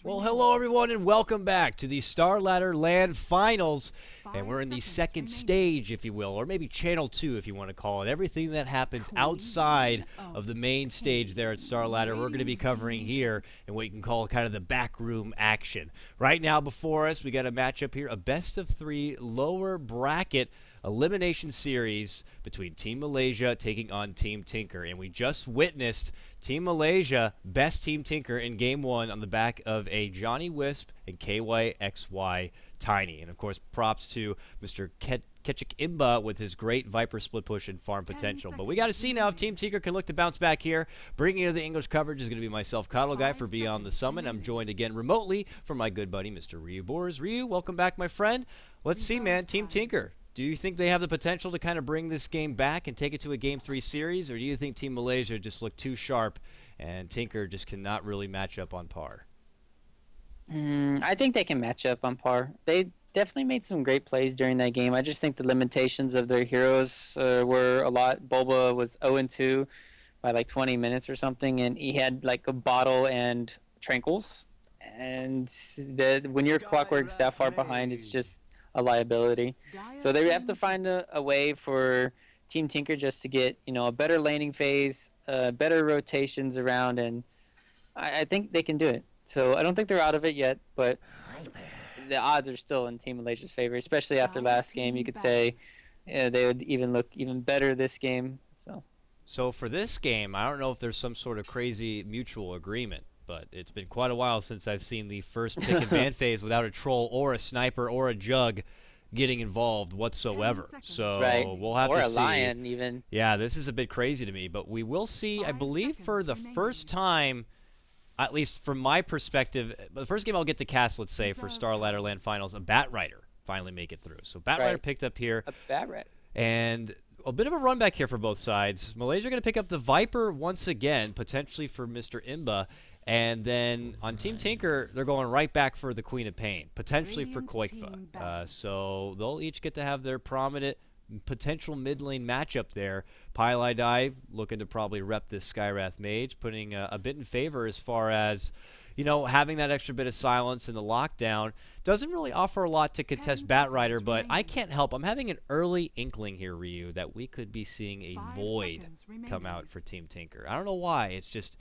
Well, hello everyone and welcome back to the Starladder Land Finals. And we're in the second stage, if you will, or maybe Channel 2 if you want to call it. Everything that happens outside of the main stage there at Starladder, we're going to be covering here in what you can call kind of the backroom action. Right now before us, we got a matchup here, a best of 3 lower bracket elimination series between Team Malaysia taking on Team Tinker. And we just witnessed Team Malaysia best Team Tinker in Game 1 on the back of a Johnny Wisp and KotLGuy Tiny. And, of course, props to Mr. KotLGuy with his great Viper split push and farm potential. But we got to see now if Team Tinker can look to bounce back here. Bringing you the English coverage is going to be myself, KotLGuy, for Beyond the Summit. I'm joined again remotely from my good buddy, Mr. Ryu Boers. Ryu, welcome back, my friend. Let's see, man. Team Tinker. Do you think they have the potential to kind of bring this game back and take it to a Game 3 series, or do you think Team Malaysia just looked too sharp and Tinker just cannot really match up on par? I think they can match up on par. They definitely made some great plays during that game. I just think the limitations of their heroes were a lot. Bulba was 0-2 by like 20 minutes or something, and he had like a bottle and tranquils. And when your clockwork's that far behind, it's just a liability. So they have to find a way for Team Tinker just to get, a better laning phase, better rotations around, and I think they can do it. So I don't think they're out of it yet, but the odds are still in Team Malaysia's favor, especially after last game. You could say they would even look even better this game. So for this game, I don't know if there's some sort of crazy mutual agreement, but it's been quite a while since I've seen the first pick and ban phase without a troll or a sniper or a jug getting involved whatsoever. So we'll have to see. Or a lion even. Yeah, this is a bit crazy to me, but we will see, I believe, for the first time, at least from my perspective, the first game I'll get to cast, let's say, for Starladder Land Finals, a Bat Rider finally make it through. So Bat Rider picked up here. A Bat Rider. And a bit of a run back here for both sides. Malaysia going to pick up the Viper once again, potentially for Mr. Imba. And then on Team Tinker, they're going right back for the Queen of Pain, potentially for KotLGuy. So they'll each get to have their prominent potential mid lane matchup there. KotLGuy looking to probably rep this Skywrath Mage, putting a bit in favor as far as, having that extra bit of silence in the lockdown. Doesn't really offer a lot to contest Bat Rider, but I can't help. I'm having an early inkling here, Ryu, that we could be seeing a Void come out for Team Tinker. I don't know why. It's just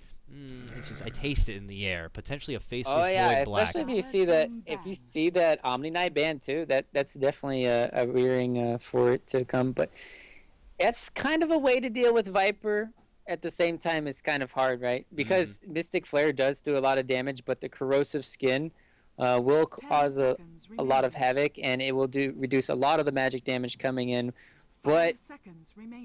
I taste it in the air. Potentially a faceless Void Black. Especially if you see that Omni Knight band too. That's definitely a rearing for it to come. But it's kind of a way to deal with Viper. At the same time, it's kind of hard, right? Because Mystic Flare does do a lot of damage, but the corrosive skin will cause a lot of havoc, and it will reduce a lot of the magic damage coming in. But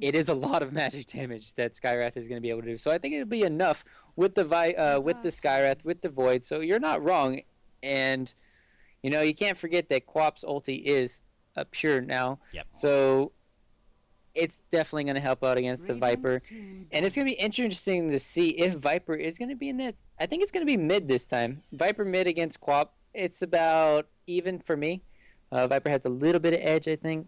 it is a lot of magic damage that Skywrath is going to be able to do. So I think it'll be enough with the Skywrath, with the Void. So you're not wrong. And, you can't forget that Quap's ulti is pure now. Yep. So it's definitely going to help out against the Viper. And it's going to be interesting to see if Viper is going to be in this. I think it's going to be mid this time. Viper mid against Quap. It's about even for me. Viper has a little bit of edge, I think.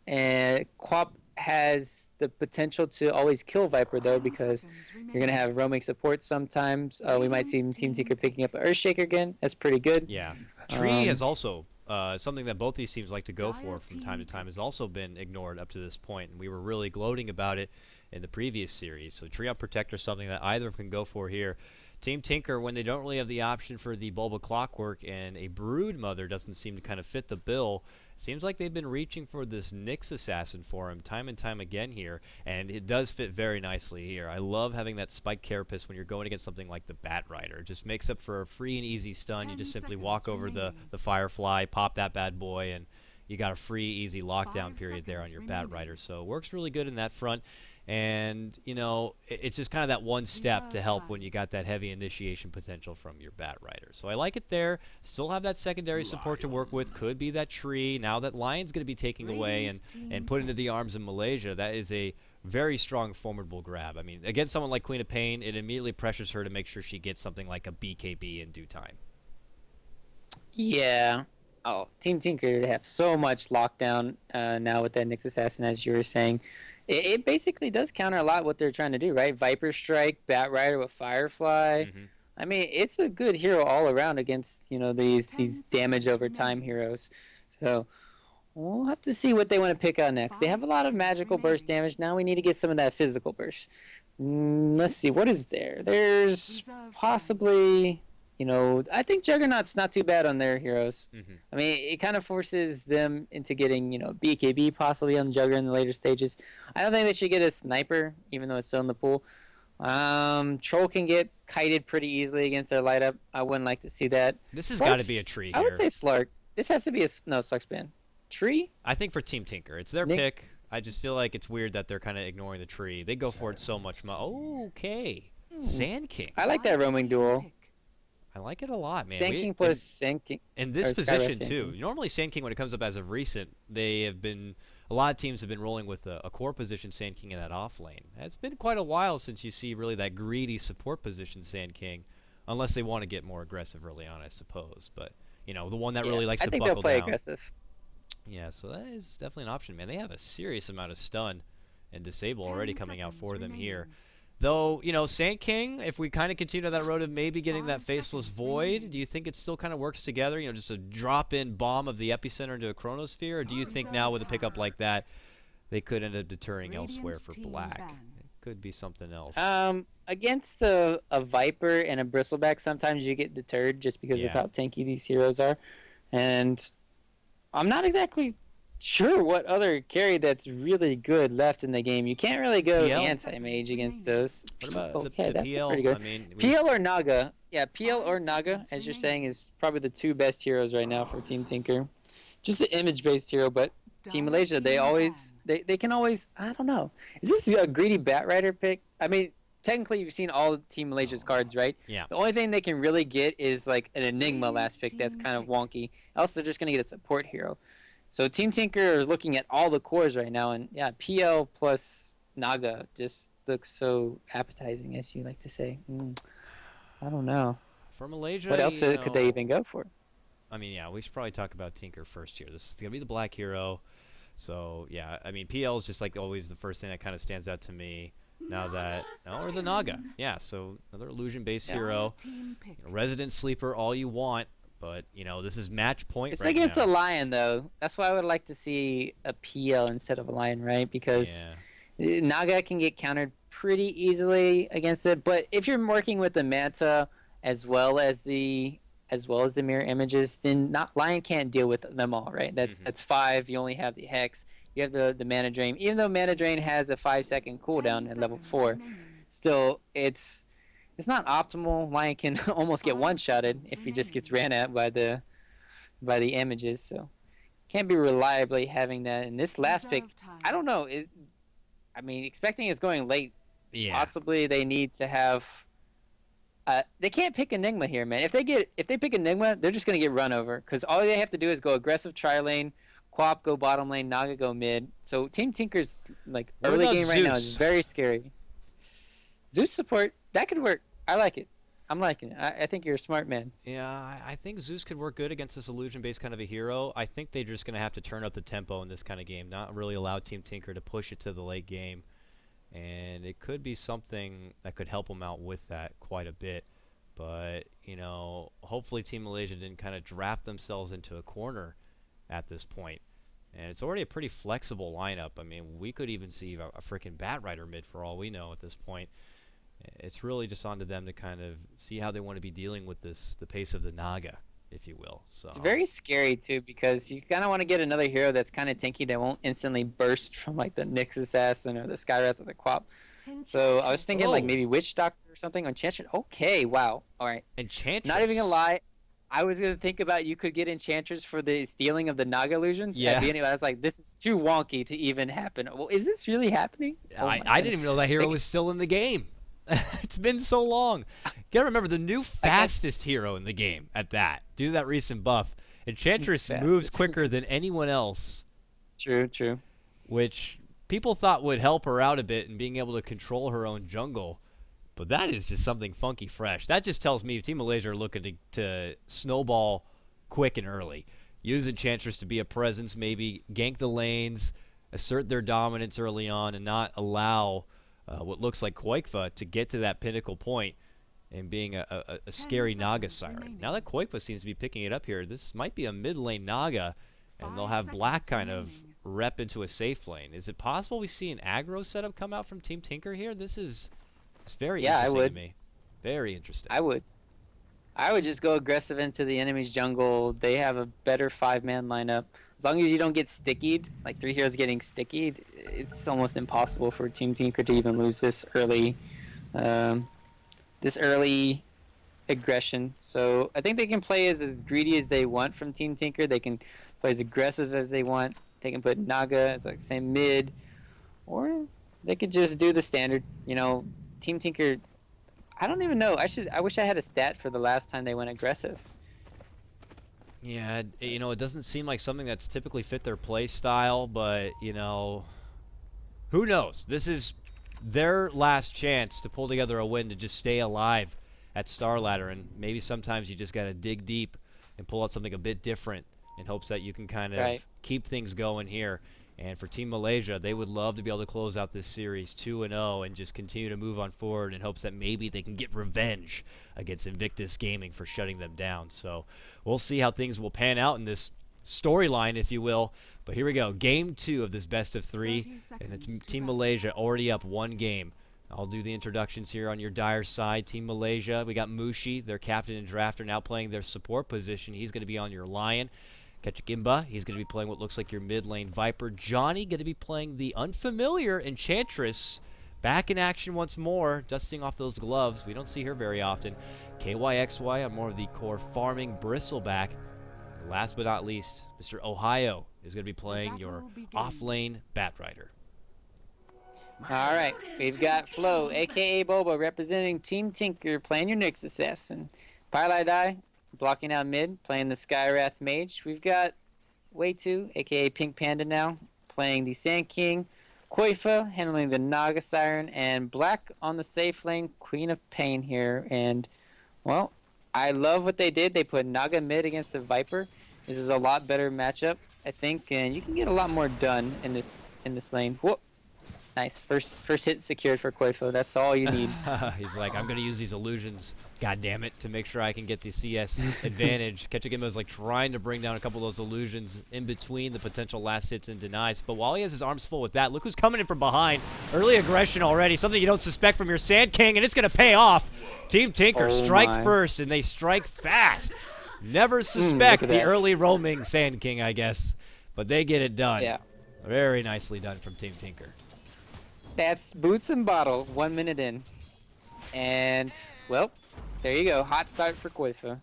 And Quap has the potential to always kill Viper, though, because you're going to have roaming support sometimes. We might see Team Tinker picking up an Earthshaker again. That's pretty good. Yeah. Tree has also, something that both these teams like to go for from time to time, has also been ignored up to this point. And we were really gloating about it in the previous series. So Tree on Protector is something that either can go for here. Team Tinker, when they don't really have the option for the Bulba Clockwork and a Brood Mother doesn't seem to kind of fit the bill, seems like they've been reaching for this Nyx Assassin for him time and time again here, and it does fit very nicely here. I love having that Spike Carapace when you're going against something like the Bat Rider. It just makes up for a free and easy stun. You just simply walk over the Firefly, pop that bad boy, and you got a free, easy lockdown period there on your Bat Rider. So it works really good in that front. And, it's just kind of that one step to help when you got that heavy initiation potential from your Bat Rider. So I like it there. Still have that secondary support to work with. Could be that Tree. Now that Lion's going to be taking away and put into the arms of Malaysia, that is a very strong, formidable grab. I mean, against someone like Queen of Pain, it immediately pressures her to make sure she gets something like a BKB in due time. Yeah. Oh, Team Tinker, they have so much lockdown now with that Nyx Assassin, as you were saying. It basically does counter a lot what they're trying to do, right? Viper Strike, Bat Rider with Firefly. I mean, it's a good hero all around against these damage over time heroes. So we'll have to see what they want to pick out next. They have a lot of magical burst damage. Now we need to get some of that physical burst. Let's see, what is there? There's possibly, I think Juggernaut's not too bad on their heroes. I mean, it kind of forces them into getting, BKB possibly on Jugger in the later stages. I don't think they should get a Sniper, even though it's still in the pool. Troll can get kited pretty easily against their light up. I wouldn't like to see that. This has got to be a tree here. I would say Slark. This has to be no, Slark's ban. Tree? I think for Team Tinker. It's their pick. I just feel like it's weird that they're kind of ignoring the tree. They go for it so much more. Okay. Sand King. I like that roaming duel. I like it a lot, man. Sand King plus Sand King. In this position, too. Normally, Sand King, when it comes up as of recent, a lot of teams have been rolling with a core position Sand King in that off lane. It's been quite a while since you see really that greedy support position Sand King, unless they want to get more aggressive early on, I suppose. But, the one that really likes to buckle down. I think they'll play aggressive. Yeah, so that is definitely an option, man. They have a serious amount of stun and disable already coming out for them here. Though, Sand King, if we kind of continue that road of maybe getting that Faceless Void, do you think it still kind of works together? Just a drop-in bomb of the Epicenter into a Chronosphere? Or do you think now with a pickup like that, they could end up deterring elsewhere for black? It could be something else. Against a Viper and a Bristleback, sometimes you get deterred just because of how tanky these heroes are. And I'm not exactly sure what other carry that's really good left in the game. You can't really go anti-mage against those. What about the that's PL? pretty good. I mean, PL or Naga. Yeah, PL or Naga, as you're saying, is probably the two best heroes right now for Team Tinker. Just an image-based hero, but Team Malaysia, they can always, I don't know. Is this a greedy Batrider pick? I mean, technically you've seen all Team Malaysia's cards, right? Yeah. The only thing they can really get is like an Enigma last pick that's kind of wonky. Else they're just going to get a support hero. So Team Tinker is looking at all the cores right now, and yeah, PL plus Naga just looks so appetizing, as you like to say. I don't know. For Malaysia, what else could they even go for? I mean, yeah, we should probably talk about Tinker first here. This is going to be the black hero. So, yeah, I mean, PL is just like always the first thing that kind of stands out to me. Now that, or the Naga. Yeah, so another illusion-based hero. Resident Sleeper, all you want. But, this is match point it's right against now. a Lion, though. That's why I would like to see a PL instead of a Lion, right? Because Naga can get countered pretty easily against it. But if you're working with the Manta as well as the mirror images, then Lion can't deal with them all, right? That's 5. You only have the Hex. You have the Mana Drain. Even though Mana Drain has a 5-second cooldown at level 4, still it's not optimal. Lion can almost get one-shotted if he just gets ran at by the images. So can't be reliably having that. In this last pick, I don't know. Expecting it's going late. Yeah. Possibly they need to have. They can't pick Enigma here, man. If they pick Enigma, they're just gonna get run over because all they have to do is go aggressive tri-lane, Quap go bottom lane, Naga go mid. So Team Tinker's early game right now is very scary. Zeus support, that could work. I like it. I'm liking it. I think you're a smart man. Yeah, I think Zeus could work good against this illusion-based kind of a hero. I think they're just going to have to turn up the tempo in this kind of game, not really allow Team Tinker to push it to the late game. And it could be something that could help them out with that quite a bit. But, hopefully Team Malaysia didn't kind of draft themselves into a corner at this point. And it's already a pretty flexible lineup. I mean, we could even see a freaking Batrider mid for all we know at this point. It's really just on to them to kind of see how they want to be dealing with the pace of the Naga, if you will. So it's very scary, too, because you kind of want to get another hero that's kind of tanky that won't instantly burst from, the Nyx Assassin or the Skywrath or the Quap. So I was thinking, maybe Witch Doctor or something on Enchantress. Okay, wow. All right. Enchantress. Not even going to lie. I was going to think about you could get Enchantress for the stealing of the Naga illusions. Yeah. At the beginning, I was like, this is too wonky to even happen. Well, is this really happening? I didn't even know that hero was still in the game. It's been so long. You gotta remember the new fastest hero in the game at that. Due to that recent buff, Enchantress moves quicker than anyone else. True. Which people thought would help her out a bit in being able to control her own jungle. But that is just something funky fresh. That just tells me Team Malaysia are looking to snowball quick and early. Use Enchantress to be a presence, maybe gank the lanes, assert their dominance early on, and not allow what looks like KotLGuy to get to that pinnacle point and being a scary Naga Siren. Now that KotLGuy seems to be picking it up here, this might be a mid lane Naga, and they'll have black kind of rep into a safe lane. Is it possible we see an aggro setup come out from Team Tinker here? This is very interesting to me. Very interesting. I would just go aggressive into the enemy's jungle. They have a better 5-man lineup. As long as you don't get stickied, like 3 heroes getting stickied, it's almost impossible for Team Tinker to even lose this early aggression. So I think they can play as greedy as they want from Team Tinker. They can play as aggressive as they want. They can put Naga as like say mid, or they could just do the standard. You know, Team Tinker. I don't even know. I wish I had a stat for the last time they went aggressive. Yeah, you know, it doesn't seem like something that's typically fit their play style, but you know, who knows? This is their last chance to pull together a win to just stay alive at Starladder, and maybe sometimes you just got to dig deep and pull out something a bit different in hopes that you can kind of keep things going here. And for Team Malaysia, they would love to be able to close out this series 2-0 and just continue to move on forward in hopes that maybe they can get revenge against Invictus Gaming for shutting them down. So we'll see how things will pan out in this storyline, if you will. But here we go, Game 2 of this best of 3, and it's Team Malaysia already up 1 game. I'll do the introductions here on your Dire side. Team Malaysia, we got Mushi, their captain and drafter, now playing their support position. He's going to be on your Lion. KotLGuy, he's going to be playing what looks like your mid lane Viper. Johnny going to be playing the unfamiliar Enchantress. Back in action once more, dusting off those gloves. We don't see her very often. XII on more of the core farming Bristleback. Last but not least, Mr. Ohio is going to be playing your off-lane Batrider. All right, we've got Flo, a.k.a. Boba, representing Team Tinker, playing your Nyx Assassin. KotLGuy, blocking out mid, playing the Skywrath Mage. We've got Way2, a.k.a. Pink Panda now, playing the Sand King. KotLGuy, handling the Naga Siren. And Black on the safe lane, Queen of Pain here. And, well, I love what they did. They put Naga mid against the Viper. This is a lot better matchup, I think. And you can get a lot more done in this lane. Whoa. Nice. First hit secured for KotLGuy. That's all you need. He's like, I'm going to use these illusions, God damn it, to make sure I can get the CS advantage. KotLGuy is like trying to bring down a couple of those illusions in between the potential last hits and denies. But while he has his arms full with that, look who's coming in from behind. Early aggression already, something you don't suspect from your Sand King, and it's going to pay off. Team Tinker strike first, and they strike fast. Never suspect the early roaming Sand King, I guess. But they get it done. Yeah. Very nicely done from Team Tinker. That's boots and bottle, 1 minute in. And, well, there you go. Hot start for KotLGuy.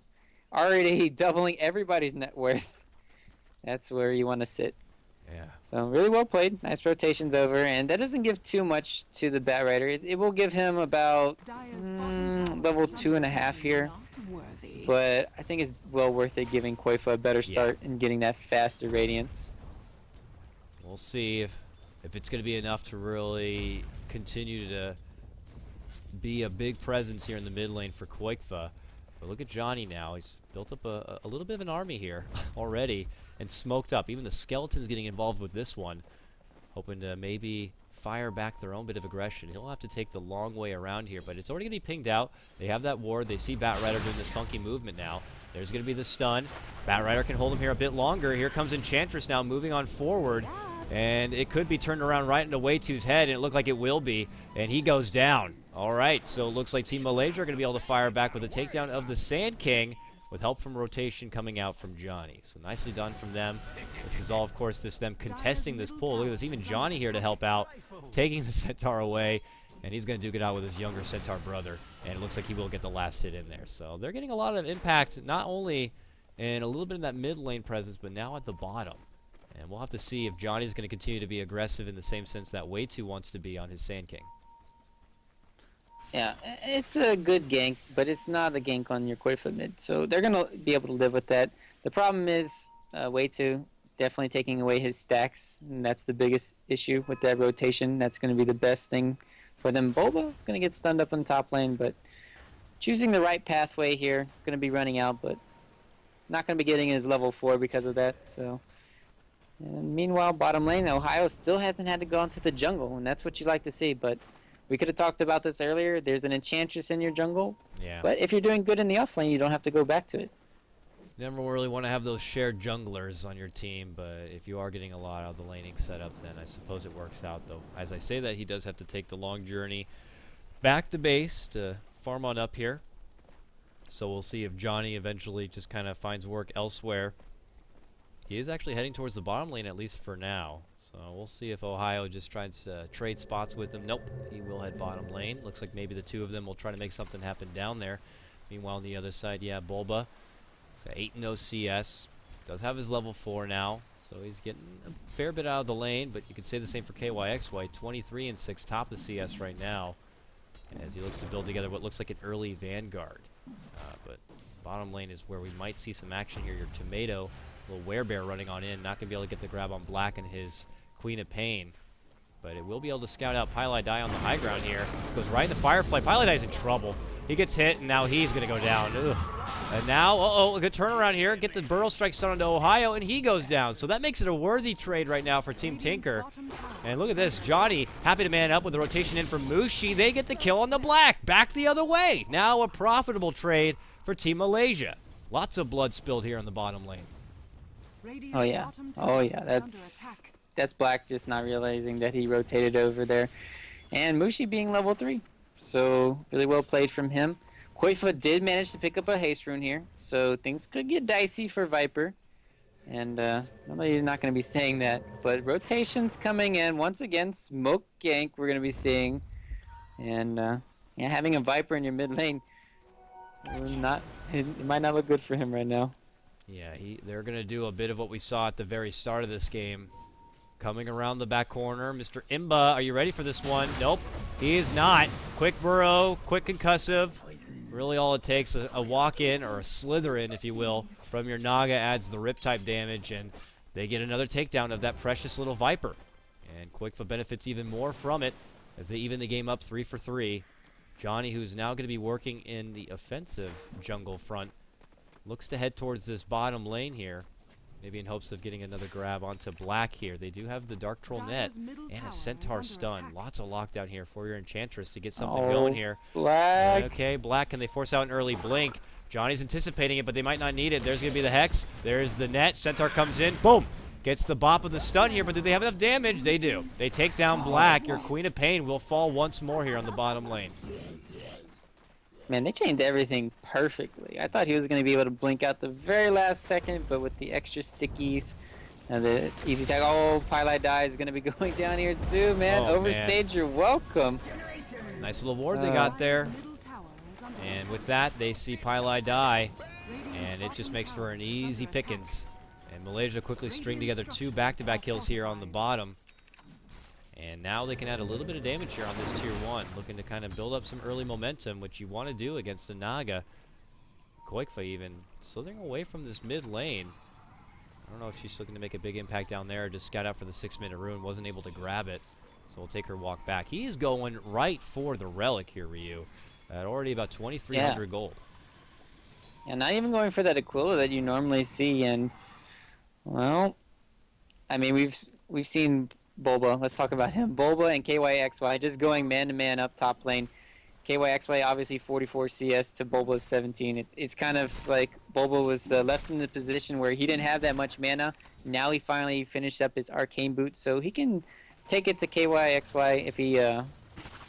Already doubling everybody's net worth. That's where you want to sit. Yeah. So, really well played. Nice rotations over. And that doesn't give too much to the Batrider. It will give him about level 2.5 here. But I think it's well worth it giving KotLGuy a better start and getting that faster Radiance. We'll see if it's going to be enough to really continue to be a big presence here in the mid lane for KotLGuy. But look at Johnny now. He's built up a little bit of an army here already and smoked up. Even the Skeletons getting involved with this one, hoping to maybe fire back their own bit of aggression. He'll have to take the long way around here, but it's already going to be pinged out. They have that ward. They see Batrider doing this funky movement now. There's going to be the stun. Batrider can hold him here a bit longer. Here comes Enchantress now moving on forward. And it could be turned around right into Way2's head, and it looked like it will be. And he goes down. All right, so it looks like Team Malaysia are going to be able to fire back with a takedown of the Sand King with help from rotation coming out from Johnny. So nicely done from them. This is all, of course, them contesting this pull. Look at this, even Johnny here to help out, taking the Centaur away. And he's going to duke it out with his younger Centaur brother. And it looks like he will get the last hit in there. So they're getting a lot of impact, not only in a little bit of that mid lane presence, but now at the bottom. And we'll have to see if Johnny's going to continue to be aggressive in the same sense that Way2 wants to be on his Sand King. Yeah, it's a good gank, but it's not a gank on your KotLGuy mid. So they're going to be able to live with that. The problem is Way2 definitely taking away his stacks, and that's the biggest issue with that rotation. That's going to be the best thing for them. Boba is going to get stunned up in top lane, but choosing the right pathway here, going to be running out, but not going to be getting his level 4 because of that. So. And meanwhile, bottom lane, Ohio still hasn't had to go into the jungle, and that's what you like to see. But We could have talked about this earlier. There's an Enchantress in your jungle. Yeah. But if you're doing good in the off lane, you don't have to go back to it. Never really want to have those shared junglers on your team, but if you are getting a lot out of the laning setup, then I suppose it works out, though. As I say that, he does have to take the long journey back to base to farm on up here. So we'll see if Johnny eventually just kind of finds work elsewhere. He is actually heading towards the bottom lane, at least for now. So we'll see if Ohio just tries to trade spots with him. Nope, he will head bottom lane. Looks like maybe the two of them will try to make something happen down there. Meanwhile, on the other side, yeah, Bulba. He's got 8-0 CS. Does have his level 4 now, so he's getting a fair bit out of the lane, but you could say the same for KYXY. 23-6, top of the CS right now, as he looks to build together what looks like an early Vanguard. But bottom lane is where we might see some action here. Your Tomato, little Werebear running on in, not going to be able to get the grab on Black and his Queen of Pain. But it will be able to scout out KotLGuy on the high ground here. Goes right in the Firefly. KotLGuy's in trouble. He gets hit, and now he's going to go down. Ugh. And now, a good turnaround here. Get the Burrow Strike stun onto Ohio, and he goes down. So that makes it a worthy trade right now for Team Tinker. And look at this. Johnny happy to man up with the rotation in for Mushi. They get the kill on the Black. Back the other way. Now a profitable trade for Team Malaysia. Lots of blood spilled here on the bottom lane. Oh, yeah. Oh, yeah. That's Black just not realizing that he rotated over there. And Mushi being level 3. So, really well played from him. Koifa did manage to pick up a haste rune here. So, things could get dicey for Viper. And, I know you're not going to be saying that. But rotations coming in. Once again, smoke gank we're going to be seeing. And, yeah, having a Viper in your mid lane, it might not look good for him right now. Yeah, they're going to do a bit of what we saw at the very start of this game. Coming around the back corner, Mr. Imba, are you ready for this one? Nope, he is not. Quick burrow, quick concussive. Really all it takes, a walk-in, or a slither-in, if you will, from your Naga adds the rip-type damage, and they get another takedown of that precious little Viper. And Quickfa benefits even more from it, as they even the game up 3 for 3. Johnny, who's now going to be working in the offensive jungle front, looks to head towards this bottom lane here. Maybe in hopes of getting another grab onto Black here. They do have the Dark Troll net and a Centaur stun. Lots of lockdown here for your Enchantress to get something going here. Black. Okay, Black, can they force out an early blink? Johnny's anticipating it, but they might not need it. There's going to be the Hex. There's the net. Centaur comes in. Boom! Gets the bop of the stun here, but do they have enough damage? They do. They take down Black. Your Queen of Pain will fall once more here on the bottom lane. Man, they changed everything perfectly. I thought he was going to be able to blink out the very last second, but with the extra stickies and the easy tag. Oh, KotLGuy is going to be going down here too, man. Overstage, you're welcome. Nice little ward they got there. And with that, they see KotLGuy, and it just makes for an easy pickings. And Malaysia quickly string together 2 back-to-back kills here on the bottom. And now they can add a little bit of damage here on this tier 1, looking to kind of build up some early momentum, which you want to do against the Naga. Koikfa even slithering away from this mid lane. I don't know if she's looking to make a big impact down there or just scout out for the 6-minute rune. Wasn't able to grab it, so we'll take her walk back. He's going right for the relic here, Ryu, at already about 2,300 gold. Yeah, not even going for that Aquila that you normally see. And, well, I mean, we've seen Bulba. Let's talk about him. Bulba and KYXY just going man-to-man up top lane. KYXY obviously 44 CS to Bulba's 17. It's kind of like Bulba was left in the position where he didn't have that much mana. Now he finally finished up his Arcane Boot, so he can take it to KYXY if he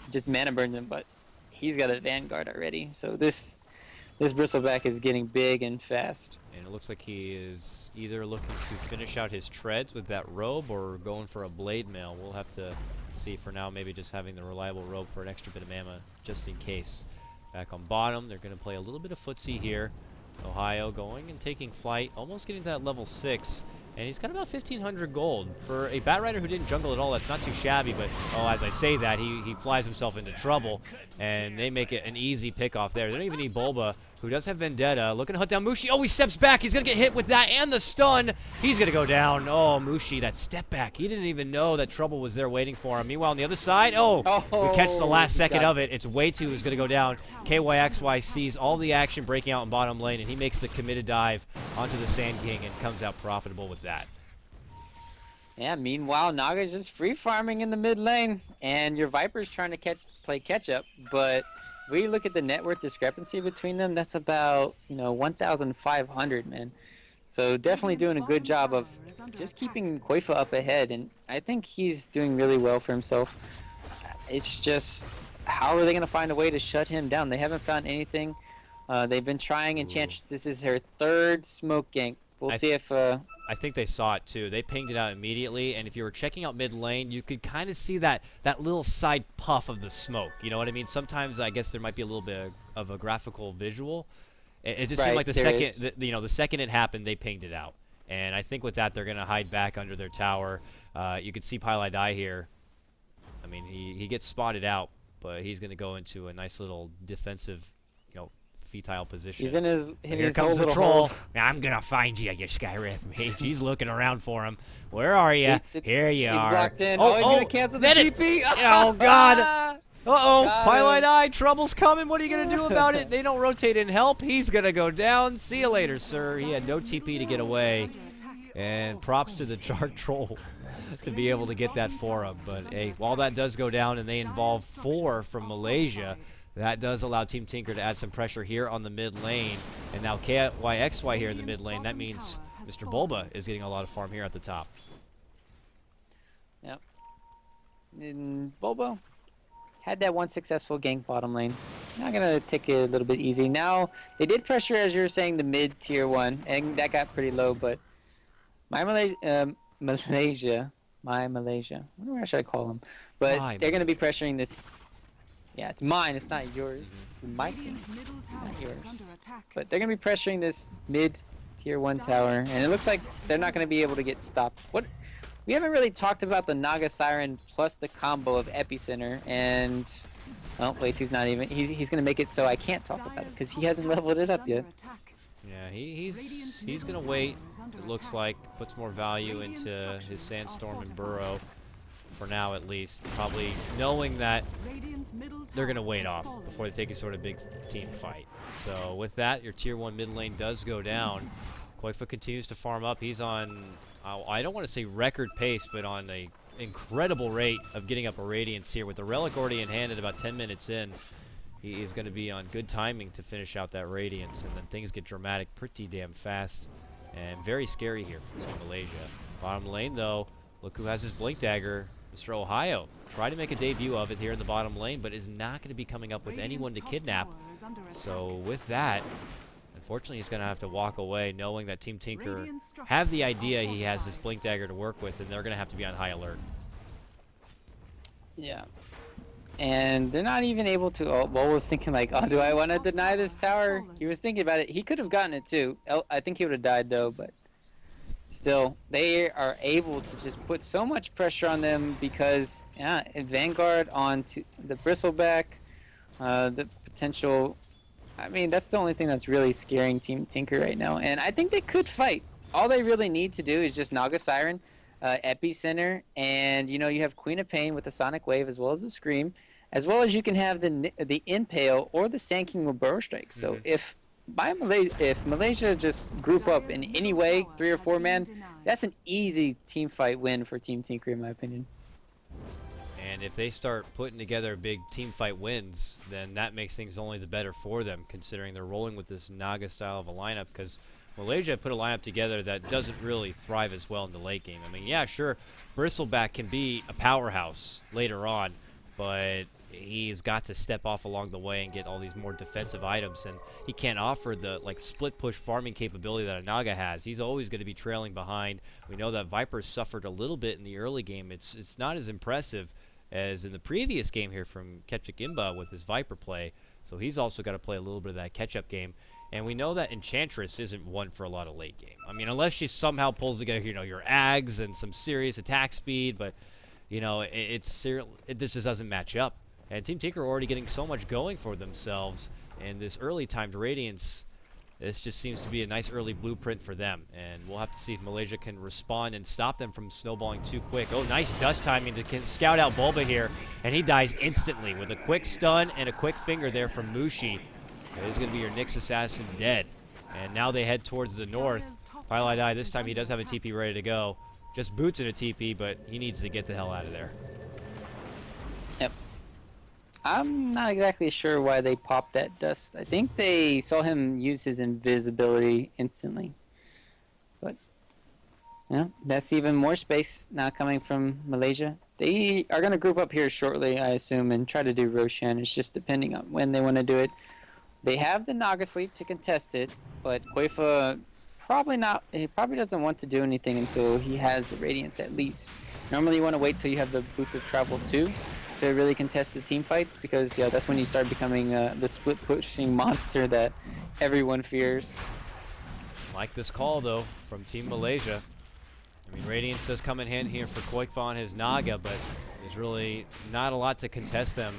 just mana burns him, but he's got a Vanguard already. So this Bristleback is getting big and fast. And it looks like he is either looking to finish out his treads with that robe or going for a blade mail. We'll have to see for now, maybe just having the reliable robe for an extra bit of mana just in case. Back on bottom, they're going to play a little bit of footsie here. Ohio going and taking flight, almost getting to that level 6. And he's got about 1,500 gold. For a Bat Rider who didn't jungle at all, that's not too shabby, but, oh, as I say that, he flies himself into trouble, and they make it an easy pick off there. They don't even need Bulba, who does have Vendetta, looking to hunt down Mushi. Oh, he steps back. He's going to get hit with that and the stun. He's going to go down. Oh, Mushi, that step back. He didn't even know that trouble was there waiting for him. Meanwhile, on the other side, we catch the last second of it. It's way too is going to go down. KYXY sees all the action breaking out in bottom lane, and he makes the committed dive onto the Sand King and comes out profitable with that. Yeah, meanwhile, Naga's just free farming in the mid lane, and your Viper's trying to play catch up. But we look at the net worth discrepancy between them. That's about 1,500, man. So definitely doing a good job of just keeping Koifa up ahead, and I think he's doing really well for himself. It's just how are they going to find a way to shut him down? They haven't found anything. They've been trying Enchantress. This is her third smoke gank. We'll see if. I think they saw it too. They pinged it out immediately, and if you were checking out mid lane, you could kind of see that little side puff of the smoke. You know what I mean? Sometimes I guess there might be a little bit of a graphical visual. It just seemed like the second it happened, they pinged it out. And I think with that, they're gonna hide back under their tower. You could see KotLGuy here. I mean, he gets spotted out, but he's gonna go into a nice little defensive, fetile position. He's in his Here comes the troll. I'm gonna find you, you Skywrath mage. He's looking around for him. Where are you? Here you are. He's blocked in. He's gonna cancel the TP. Oh God. KotLGuy, trouble's coming. What are you going to do about it? They don't rotate and help. He's going to go down. See you later, sir. He had no TP to get away. And props to the Chart Troll to be able to get that for him. But, hey, while that does go down and they involve 4 from Malaysia, that does allow Team Tinker to add some pressure here on the mid lane. And now XII here in the mid lane. That means Mr. Bulba is getting a lot of farm here at the top. Yep. And Bulba had that one successful gank bottom lane. Not gonna take it a little bit easy. Now they did pressure, as you were saying, the mid tier 1, and that got pretty low. But Malaysia. I wonder where should I call them? But they're gonna be pressuring this. Yeah, it's mine. It's not yours. It's my team, not yours. But they're gonna be pressuring this mid tier 1 tower, and it looks like they're not gonna be able to get stopped. We haven't really talked about the Naga Siren plus the combo of Epicenter, and Wei2's not even. He's gonna make it so I can't talk about it because he hasn't leveled it up yet. Yeah, he's gonna wait. It looks like puts more value into his Sandstorm and Burrow for now, at least. Probably knowing that they're gonna wait off before they take a sort of big team fight. So with that, your tier 1 mid lane does go down. Koifa continues to farm up. He's on, I don't want to say record pace, but on a incredible rate of getting up a Radiance here. With the Relic already in hand at about 10 minutes in, he is going to be on good timing to finish out that Radiance, and then things get dramatic pretty damn fast and very scary here for Team Malaysia. Bottom lane, though, look who has his Blink Dagger. Mr. Ohio tried to make a debut of it here in the bottom lane, but is not going to be coming up with anyone to kidnap. So with that, unfortunately, he's going to have to walk away knowing that Team Tinker have the idea he has this Blink Dagger to work with, and they're going to have to be on high alert. Yeah. And they're not even able to. Bull was thinking like, do I want to deny this tower? He was thinking about it. He could have gotten it too. I think he would have died though, but still, they are able to just put so much pressure on them because, Vanguard onto the Bristleback, the potential. I mean, that's the only thing that's really scaring Team Tinker right now. And I think they could fight. All they really need to do is just Naga Siren, Epicenter, and, you have Queen of Pain with the Sonic Wave as well as the Scream, as well as you can have the Impale or the Sand King with Burrow Strike. So if Malaysia just group up in any way, 3 or 4 man, that's an easy team fight win for Team Tinker, in my opinion. And if they start putting together big team fight wins, then that makes things only the better for them, considering they're rolling with this Naga style of a lineup, because Malaysia put a lineup together that doesn't really thrive as well in the late game. I mean, yeah, sure, Bristleback can be a powerhouse later on, but he's got to step off along the way and get all these more defensive items, and he can't offer the split push farming capability that a Naga has. He's always going to be trailing behind. We know that Viper suffered a little bit in the early game. It's not as impressive as in the previous game here from KotLGuy with his Viper play, so he's also got to play a little bit of that catch-up game. And we know that Enchantress isn't one for a lot of late game. I mean, unless she somehow pulls together, your Ags and some serious attack speed, but, it just doesn't match up. And Team Tinker are already getting so much going for themselves, and this early timed Radiance, this just seems to be a nice early blueprint for them. And we'll have to see if Malaysia can respond and stop them from snowballing too quick. Oh, nice dust timing to scout out Bulba here, and he dies instantly with a quick stun and a quick finger there from Mushi. There's going to be your Nyx Assassin dead. And now they head towards the north. KotLGuy, this time he does have a TP ready to go. just boots in a TP, but he needs to get the hell out of there. Yep. I'm not exactly sure why they popped that dust. I think they saw him use his invisibility instantly. But, yeah, that's even more space now coming from Malaysia. They are going to group up here shortly, I assume, and try to do Roshan. It's just depending on when they want to do it. They have the Naga Sleep to contest it, but Koifa probably not. He probably doesn't want to do anything until he has the Radiance at least. Normally you want to wait till you have the Boots of Travel too to really contest the team fights, because yeah, that's when you start becoming the split pushing monster that everyone fears. Like this call though from Team Malaysia. I mean, Radiance does come in hand here for KotLGuy on his Naga, but there's really not a lot to contest them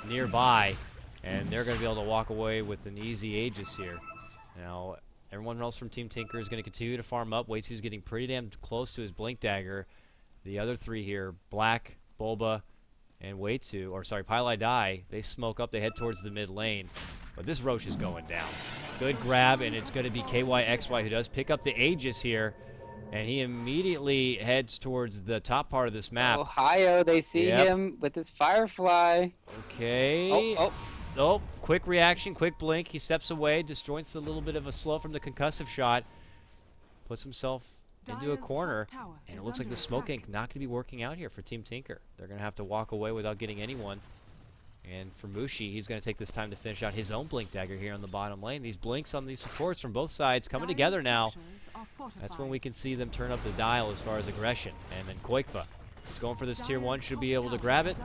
nearby, and they're going to be able to walk away with an easy Aegis here. Now, everyone else from Team Tinker is going to continue to farm up. Wei2's getting pretty damn close to his Blink Dagger. The other three here, Black, Bulba, and Wei2, or sorry, KotLGuy, they smoke up, they head towards the mid lane. But this Roche is going down. Good grab, and it's going to be XII who does pick up the Aegis here. And he immediately heads towards the top part of this map. Ohio, they see him with his Firefly. Okay. Oh, quick reaction, quick blink. He steps away, disjoints a little bit of a slow from the concussive shot. Puts himself into a corner. And it looks like the smoke ink not going to be working out here for Team Tinker. They're going to have to walk away without getting anyone. And for Mushi, he's going to take this time to finish out his own Blink Dagger here on the bottom lane. These blinks on these supports from both sides coming together now. That's when we can see them turn up the dial as far as aggression. And then KotLGuy is going for this tier 1, should be able to grab it,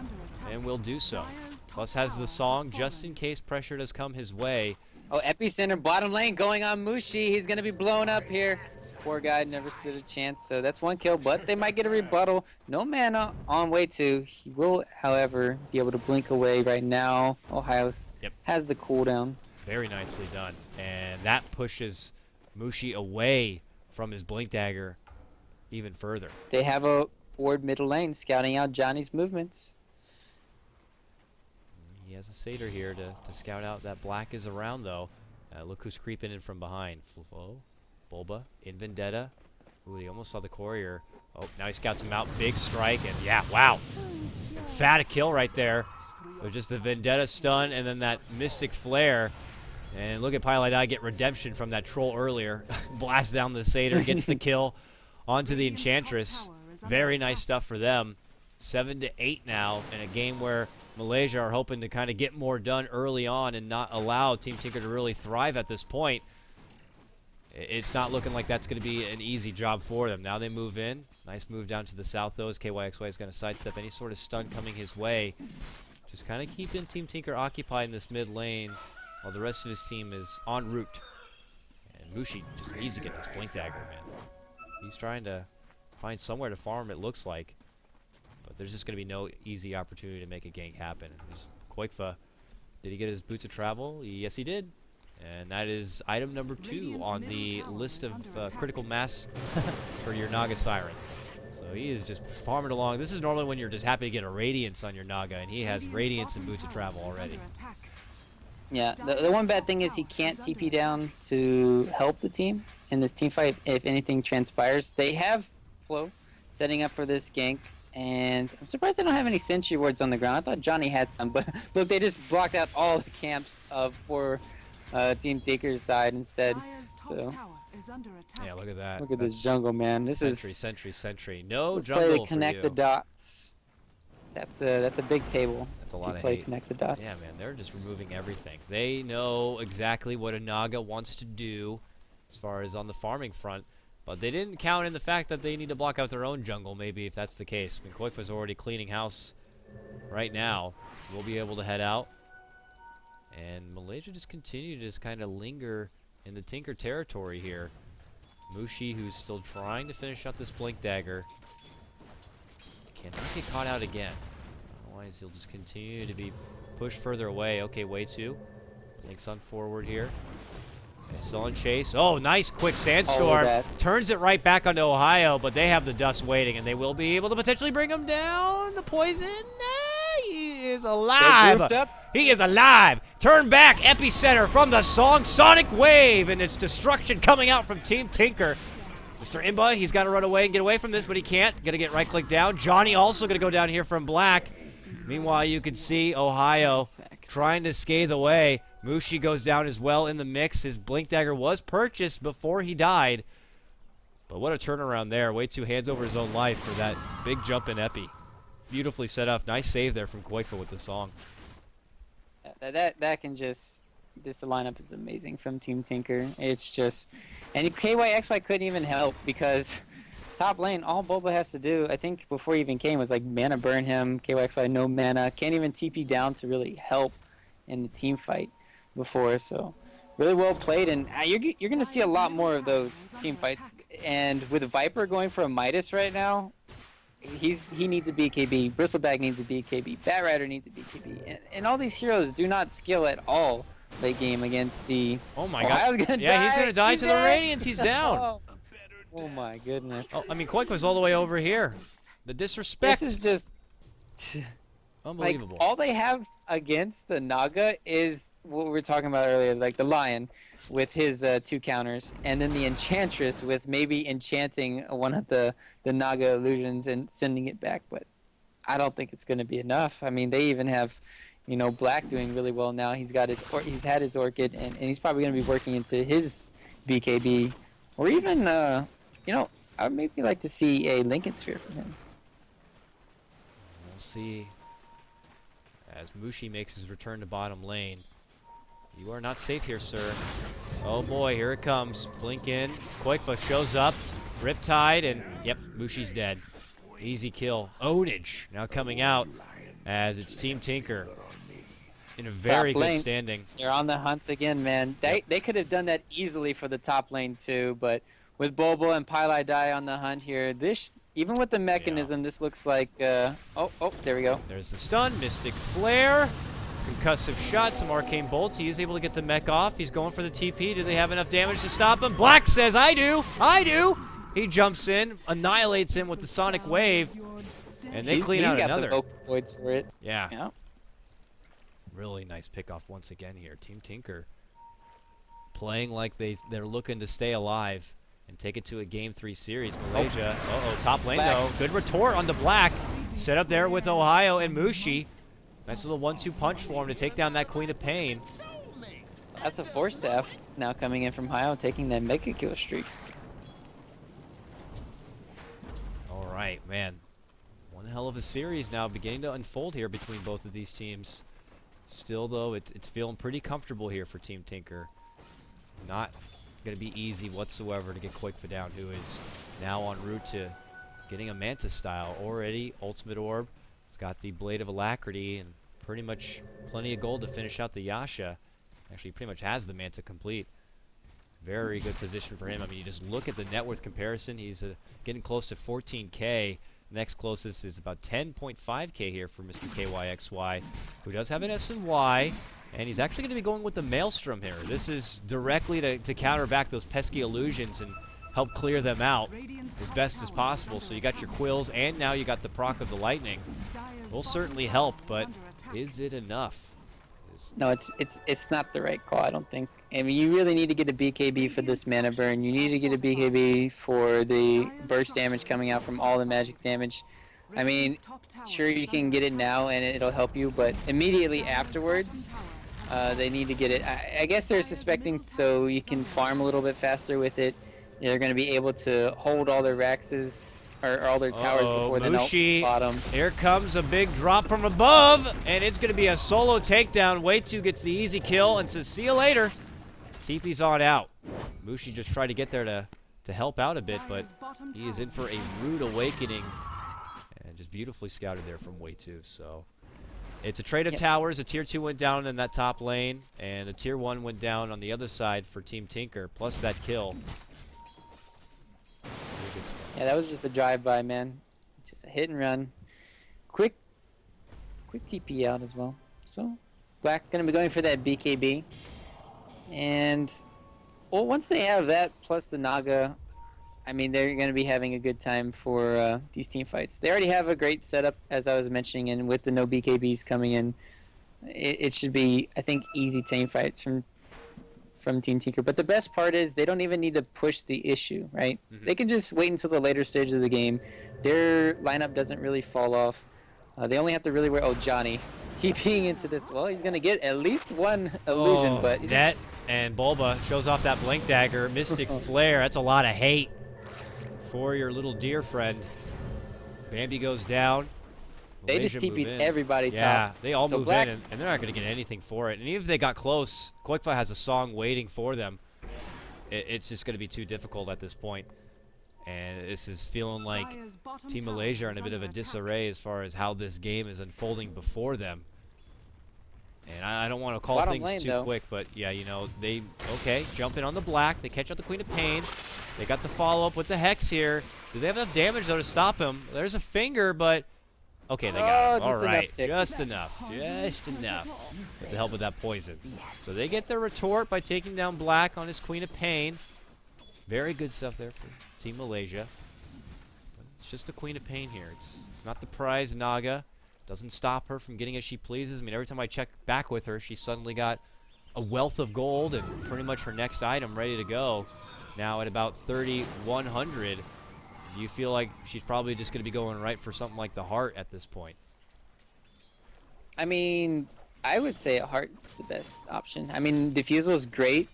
and will do so. Plus has the song just in case pressure does come his way. Oh, Epicenter bottom lane going on Mushi. He's going to be blown up here. Poor guy never stood a chance. So that's one kill, but they might get a rebuttal. No mana on Wei2. He will, however, be able to blink away right now. Ohio has the cooldown. Very nicely done. And that pushes Mushi away from his Blink Dagger even further. They have a forward middle lane scouting out Johnny's movements. He has a Satyr here to scout out that Black is around, though. Look who's creeping in from behind. Flo, Bulba, in Vendetta. Ooh, he almost saw the Courier. Oh, now he scouts him out. Big strike, and yeah, wow. Emphatic kill right there. With just the Vendetta stun and then that Mystic Flare. And look at KotLGuy get redemption from that troll earlier. Blast down the Satyr, gets the kill onto the Enchantress. Very nice stuff for them. 7-8 now in a game where Malaysia are hoping to kind of get more done early on and not allow Team Tinker to really thrive at this point. It's not looking like that's going to be an easy job for them. Now they move in. Nice move down to the south, though, as KYXY is going to sidestep any sort of stun coming his way. Just kind of keeping Team Tinker occupied in this mid lane while the rest of his team is en route. And Mushi just needs to get this Blink Dagger, man. He's trying to find somewhere to farm, it looks like. But there's just going to be no easy opportunity to make a gank happen. KotLGuy, did he get his Boots of Travel? Yes, he did. And that is item number 2 on the list of critical mass for your Naga Siren. So he is just farming along. This is normally when you're just happy to get a Radiance on your Naga, and he has Radiance and Boots of Travel already. Yeah, the one bad thing is he can't TP down to help the team in this team fight if anything transpires. They have Flo setting up for this gank. And I'm surprised they don't have any sentry wards on the ground. I thought Johnny had some, but look, they just blocked out all the camps for Team Tinker's side instead. So yeah, look at that. Look at this jungle, man. This is sentry. No let's jungle play connect the dots. That's a big table. That's a lot of play hate. Connect the dots. Yeah, man, they're just removing everything. They know exactly what a Naga wants to do as far as on the farming front. But they didn't count in the fact that they need to block out their own jungle, maybe, if that's the case. I mean, KotLGuy already cleaning house right now. We'll be able to head out. And Malaysia just continue to just kind of linger in the Tinker territory here. Mushi, who's still trying to finish out this Blink Dagger, cannot get caught out again. Otherwise, he'll just continue to be pushed further away. Okay, Wei2. Blinks on forward here. Still in chase. Oh, nice quick sandstorm. Turns it right back onto Ohio, but they have the dust waiting, and they will be able to potentially bring him down. The poison. He is alive. He is alive. Turn back. Epicenter from the song Sonic Wave, and its destruction coming out from Team Tinker. Mr. Imba, he's got to run away and get away from this, but he can't. Going to get right-click down. Johnny also going to go down here from Black. Meanwhile, you can see Ohio trying to scathe away. Mushi goes down as well in the mix. His Blink Dagger was purchased before he died. But what a turnaround there. Way too hands over his own life for that big jump in Epi. Beautifully set up. Nice save there from KotLGuy with the song. That can just... This lineup is amazing from Team Tinker. It's just... And XII couldn't even help because top lane, all Boba has to do, I think before he even came, was like mana burn him. XII no mana. Can't even TP down to really help in the team fight before. So really well played. And you're going to see a lot more of those team fights. And with Viper going for a Midas right now, he needs a BKB. Bristleback needs a BKB. Batrider needs a BKB. And all these heroes do not skill at all late game against the... Oh my god. Gonna yeah, he's going to die he's to dead. the Radiance. He's down. Oh my goodness. Oh, I mean, KotLGuy was all the way over here. The disrespect. This is just... Unbelievable. Like, all they have against the Naga is what we were talking about earlier, like the Lion with his 2 counters, and then the Enchantress with maybe enchanting one of the Naga illusions and sending it back. But I don't think it's going to be enough. I mean, they even have, you know, Black doing really well now. He's had his Orchid, and he's probably going to be working into his BKB, or even, you know, I would maybe like to see a Lincoln Sphere from him. We'll see. As Mushi makes his return to bottom lane. You are not safe here, sir. Oh boy, here it comes. Blink in. KotLGuy shows up. Riptide, and yep, Mushi's dead. Easy kill. Ownage now coming out as it's Team Tinker in a very good standing. You're on the hunt again, man. They could have done that easily for the top lane too, but with Bobo and Pylai Die on the hunt here, this... Even with the mechanism, this looks like... oh, there we go. There's the stun, Mystic Flare, concussive shot, some arcane bolts. He is able to get the mech off. He's going for the TP. Do they have enough damage to stop him? Black says, I do! I do! He jumps in, annihilates him with the Sonic Wave, and they clean out another. He's got the vocal voids for it. Yeah. Really nice pickoff once again here. Team Tinker playing like they're looking to stay alive and take it to a Game 3 series. Malaysia, uh-oh, top lane though. Good retort on the Black. Set up there with Ohio and Mushi. Nice little 1-2 punch for him to take down that Queen of Pain. That's a 4-staff now coming in from Ohio, taking that Mega Kill streak. All right, man. One hell of a series now beginning to unfold here between both of these teams. Still, though, it's feeling pretty comfortable here for Team Tinker. Not going to be easy whatsoever to get KotLGuy down, who is now en route to getting a Mantis style already. Ultimate Orb. He's got the Blade of Alacrity and pretty much plenty of gold to finish out the Yasha. Actually, he pretty much has the Manta complete. Very good position for him. I mean, you just look at the net worth comparison. He's getting close to 14K. Next closest is about 10.5K here for Mr. KYXY, who does have an SNY. And he's actually going to be going with the Maelstrom here. This is directly to counter back those pesky illusions and help clear them out as best as possible. So you got your Quills, and now you got the proc of the Lightning. Will certainly help, but is it enough? No, it's not the right call, I don't think. I mean, you really need to get a BKB for this mana burn. You need to get a BKB for the burst damage coming out from all the magic damage. I mean, sure, you can get it now and it'll help you, but immediately afterwards, they need to get it. I guess they're suspecting so you can farm a little bit faster with it. They're going to be able to hold all their Raxes or all their towers before they don't bottom. Here comes a big drop from above, and it's going to be a solo takedown. Way2 gets the easy kill and says, see you later. TP's on out. Mushi just tried to get there to help out a bit, but he is in for a rude awakening. And just beautifully scouted there from Way2. So it's a trade of towers. A tier 2 went down in that top lane, and the tier 1 went down on the other side for Team Tinker, plus that kill. Yeah, that was just a drive-by, man. Just a hit and run. Quick TP out as well. So, Black gonna be going for that BKB. And, well, once they have that plus the Naga, I mean, they're gonna be having a good time for these team fights. They already have a great setup, as I was mentioning, and with the no BKBs coming in, it should be, I think, easy team fights from Team Tinker. But the best part is they don't even need to push the issue, right? They can just wait until the later stage of the game. Their lineup doesn't really fall off. They only have to really worry. Oh, Johnny TPing into this. Well, he's going to get at least one illusion. But he's that and Bulba shows off that Blink Dagger. Mystic Flare, that's a lot of hate for your little dear friend. Bambi goes down. They just TP'd everybody top. Yeah, they all move Black, in, and they're not going to get anything for it. And even if they got close, KotLGuy has a song waiting for them. It's just going to be too difficult at this point. And this is feeling like Team Malaysia are in a bit of a disarray as far as how this game is unfolding before them. And I don't want to call things too quick, but yeah, you know, they, okay, jump in on the black. They catch out the Queen of Pain. They got the follow-up with the Hex here. Do they have enough damage, though, to stop him? There's a finger, but... Okay, they got him. All right, just enough. Just enough to help with that poison. So they get their retort by taking down Black on his Queen of Pain. Very good stuff there for Team Malaysia. But it's just the Queen of Pain here. It's not the prize Naga. Doesn't stop her from getting as she pleases. I mean, every time I check back with her, she suddenly got a wealth of gold and pretty much her next item ready to go. Now at about 3,100. You feel like she's probably just going to be going right for something like the heart at this point? I mean, I would say heart's the best option. I mean, Diffusal's great,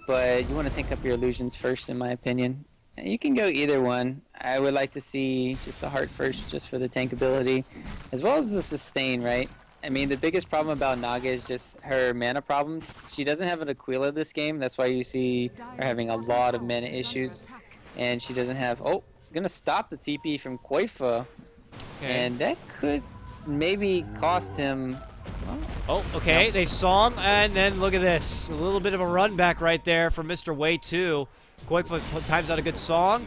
but you want to tank up your illusions first, in my opinion. And you can go either one. I would like to see just the heart first, just for the tankability, as well as the sustain, right? I mean, the biggest problem about Naga is just her mana problems. She doesn't have an Aquila this game. That's why you see her having a lot of mana issues. And she doesn't have... Oh! Gonna stop the TP from KotLGuy, and that could maybe cost him. Oh, okay. They saw him, and then look at this. A little bit of a run back right there from Mr. Way 2. KotLGuy times out a good song,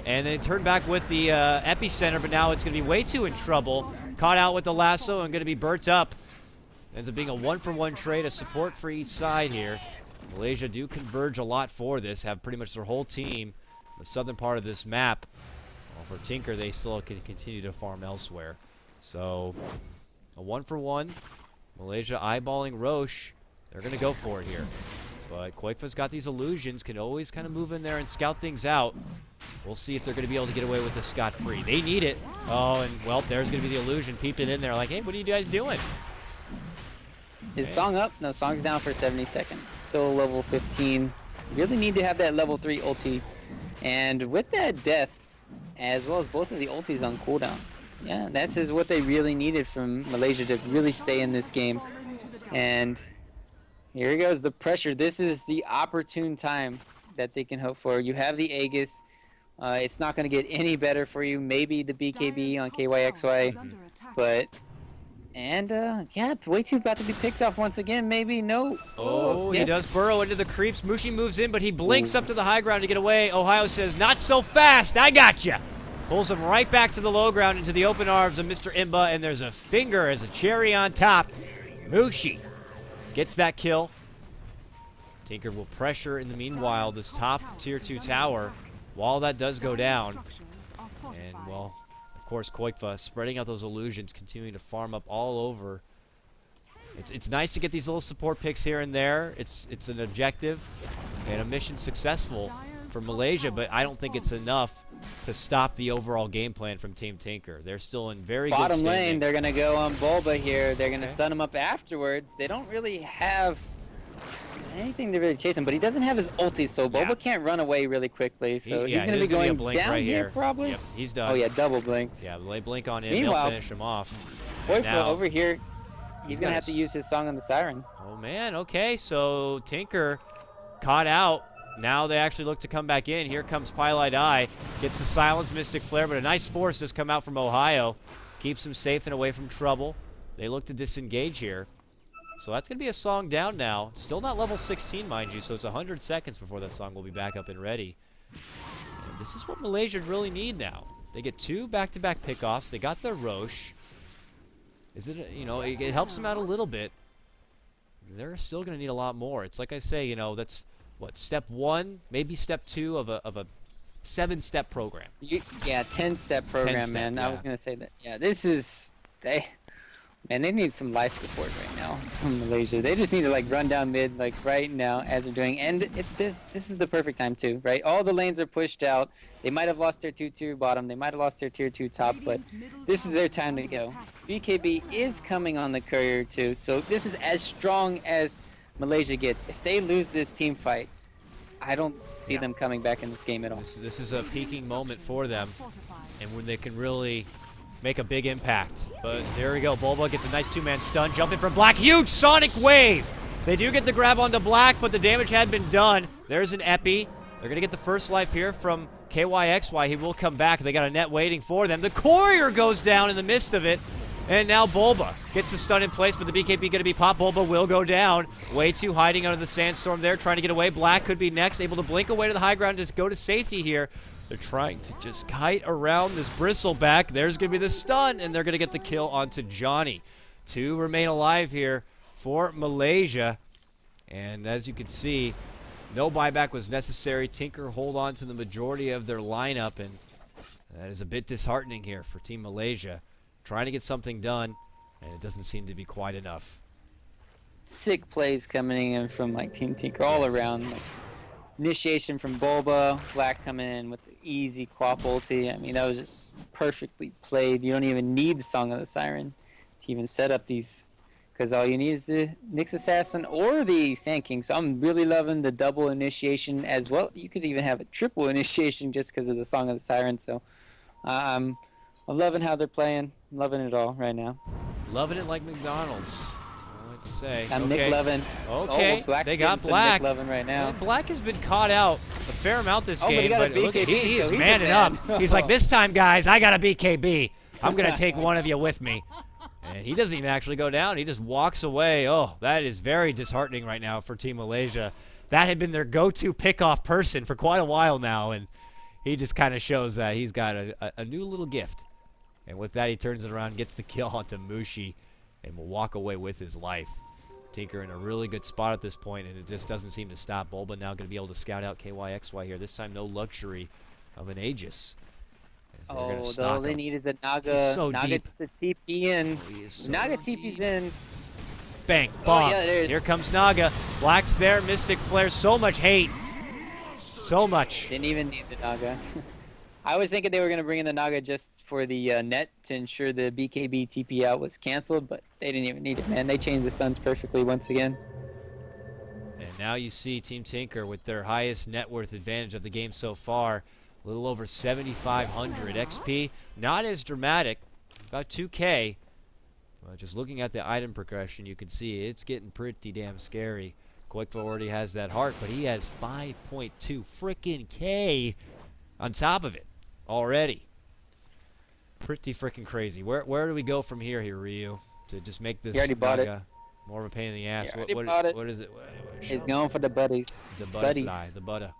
and they turn back with the epicenter, but now it's going to be Way 2 in trouble. Caught out with the lasso and going to be burnt up. Ends up being a one-for-one trade, a support for each side here. Malaysia do converge a lot for this, have pretty much their whole team the southern part of this map. Well, for Tinker, they still can continue to farm elsewhere. So, a one-for-one. Malaysia eyeballing Roche. They're going to go for it here. But KotLGuy's got these illusions, can always kind of move in there and scout things out. We'll see if they're going to be able to get away with this scot-free. They need it. Oh, and, well, there's going to be the illusion peeping in there like, hey, what are you guys doing? Is Song up? No, Song's down for 70 seconds. Still level 15. Really need to have that level 3 ulti. And with that death, as well as both of the ultis on cooldown, yeah, that's is what they really needed from Malaysia to really stay in this game. And here goes the pressure. This is the opportune time that they can hope for. You have the Aegis. It's not going to get any better for you. Maybe the BKB on KYXY, but... And, yeah, Way 2 about to be picked off once again, maybe, no. Oh, yes. He does burrow into the creeps. Mushi moves in, but he blinks up to the high ground to get away. Ohio says, not so fast, I got you. Pulls him right back to the low ground into the open arms of Mr. Imba, and there's a finger as a cherry on top. Mushi gets that kill. Tinker will pressure in the meanwhile this top tier 2 tower while that does go down. And, well... Of course, KotLGuy spreading out those illusions, continuing to farm up all over. It's nice to get these little support picks here and there. It's an objective and a mission successful for Malaysia, but I don't think it's enough to stop the overall game plan from Team Tinker. They're still in very good bottom standing. lane. They're gonna go on Bulba here. They're gonna stun him up afterwards. They don't really have anything to really chase him, but he doesn't have his ulti, so Bulba can't run away really quickly. So he's going to be going down right here, probably. Yep, he's done. Oh, yeah, double blinks. Yeah, lay blink on him. Meanwhile, he'll finish him off. KotLGuy over here, he's going to have to use his song on the siren. Oh, man. Okay, so Tinker caught out. Now they actually look to come back in. Here comes Pylite Eye. Gets the silence Mystic Flare, but a nice force does come out from Ohio. Keeps him safe and away from trouble. They look to disengage here. So that's going to be a song down now. Still not level 16, mind you, so it's 100 seconds before that song will be back up and ready. And this is what Malaysia really need now. They get 2 back-to-back pickoffs. They got their Roche. Is it, you know, it helps them out a little bit. They're still going to need a lot more. It's like I say, you know, that's, what, step 1, maybe step 2 of a 7-step program. Yeah, 10-step program, 10 step, man. Yeah. I was going to say that. Yeah, this is... Man, they need some life support right now from Malaysia. They just need to like run down mid like right now as they're doing, and it's this is the perfect time too, right? All the lanes are pushed out. They might have lost their tier 2 bottom. They might have lost their tier 2 top, but this is their time to go. BKB is coming on the courier too, so this is as strong as Malaysia gets. If they lose this team fight, I don't see them coming back in this game at all. This is a peaking moment for them, and when they can really make a big impact. But there we go. Bulba gets a nice two-man stun. Jumping from Black. Huge Sonic Wave. They do get the grab onto Black, but the damage had been done. There's an Epi. They're going to get the first life here from KotLGuy. He will come back. They got a net waiting for them. The courier goes down in the midst of it. And now Bulba gets the stun in place, but the BKB going to be popped. Bulba will go down. Way too hiding under the sandstorm there, trying to get away. Black could be next, able to blink away to the high ground, just go to safety here. They're trying to just kite around this bristleback. There's going to be the stun, and they're going to get the kill onto Johnny. 2 remain alive here for Malaysia. And as you can see, no buyback was necessary. Tinker hold on to the majority of their lineup, and that is a bit disheartening here for Team Malaysia. Trying to get something done, and it doesn't seem to be quite enough. Sick plays coming in from like Team Tinker all around. Like, initiation from Bulba, Black coming in with the easy Quap ulti. I mean, that was just perfectly played. You don't even need the Song of the Siren to even set up these, because all you need is the Nyx Assassin or the Sand King. So I'm really loving the double initiation as well. You could even have a triple initiation just because of the Song of the Siren. So I'm loving how they're playing. I'm loving it all right now. Loving it like McDonald's. I like to say. I'm okay. Nick Lovin. Okay, Black's they got some Black. Nick Lovin right now. Black has been caught out a fair amount this But he game, got a but look, BKB, he so is he's a manning man. up. He's like, this time, guys, I got a BKB. I'm going to take one of you with me. And he doesn't even actually go down. He just walks away. Oh, that is very disheartening right now for Team Malaysia. That had been their go-to pick-off person for quite a while now, and he just kind of shows that he's got a new little gift. And with that, he turns it around, gets the kill onto Mushi, and will walk away with his life. Tinker in a really good spot at this point, and it just doesn't seem to stop. Bulba now going to be able to scout out KotLGuy here. This time, no luxury of an Aegis. All they need is a Naga. He's so Naga deep. to TP in. He is so Naga deep. TP's in. Bang, bonk. Yeah, Here comes Naga. Black's there, Mystic Flare. So much hate. So much. Didn't even need the Naga. I was thinking they were going to bring in the Naga just for the net to ensure the BKB TP out was canceled, but they didn't even need it, man. They changed the stuns perfectly once again. And now you see Team Tinker with their highest net worth advantage of the game so far. A little over 7,500 XP. Not as dramatic, about 2K. Well, just looking at the item progression, you can see it's getting pretty damn scary. KotLGuy already has that heart, but he has 5.2 frickin' K on top of it already. Pretty frickin' crazy. Where do we go from here, Ryu, to just make this Naga more of a pain in the ass? What is it? He's going for the buddies. The butterfly, the butter.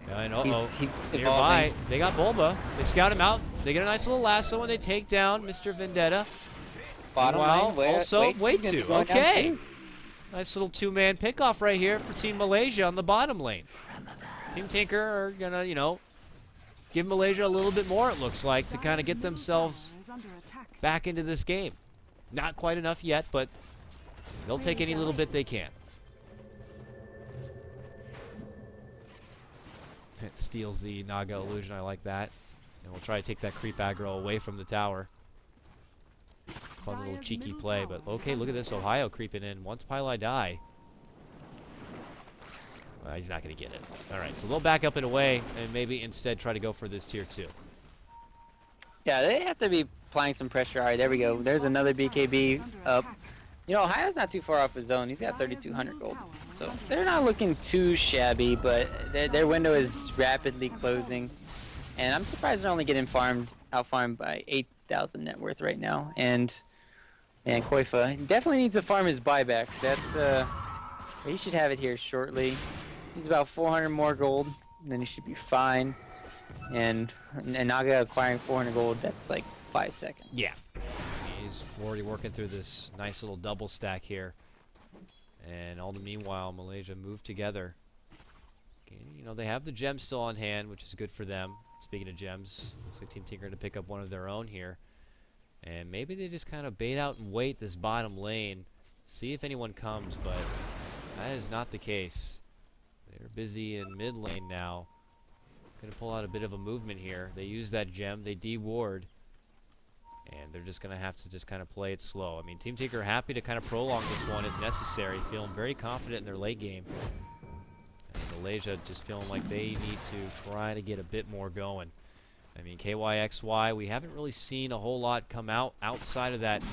And he's nearby, evolving. they got Bulba. They scout him out. They get a nice little lasso and they take down Mr. Vendetta. Bottom lane, also, way he's two. gonna be going down Okay. too. Nice little two-man pickoff right here for Team Malaysia on the bottom lane. Team Tinker are gonna, give Malaysia a little bit more, it looks like, to kind of get themselves back into this game. Not quite enough yet, but they'll take any little bit they can. It steals the Naga illusion. I like that. And we'll try to take that creep aggro away from the tower. Fun little cheeky play, but okay, look at this. Ohio creeping in. Once Pili die, well, he's not going to get it. All right, so they'll back up and away and maybe instead try to go for this tier 2. Yeah, they have to be applying some pressure. All right, there we go. There's another BKB up. Ohio's not too far off his zone. He's got 3,200 gold. So they're not looking too shabby, but their window is rapidly closing. And I'm surprised they're only getting out-farmed by 8,000 net worth right now. And KotLGuy definitely needs to farm his buyback. He should have it here shortly. He's about 400 more gold, and then he should be fine. And Naga acquiring 400 gold, that's like 5 seconds. Yeah. He's already working through this nice little double stack here. And all the meanwhile, Malaysia moved together. Okay, they have the gems still on hand, which is good for them. Speaking of gems, looks like Team Tinker to pick up one of their own here. And maybe they just kind of bait out and wait this bottom lane, see if anyone comes, but that is not the case. They're busy in mid lane now. Gonna pull out a bit of a movement here. They use that gem, they de-ward, and they're just gonna have to just kind of play it slow. I mean, Team Tinker happy to kind of prolong this one if necessary, feeling very confident in their late game. And Malaysia just feeling like they need to try to get a bit more going. I mean, KYXY, we haven't really seen a whole lot come out outside of that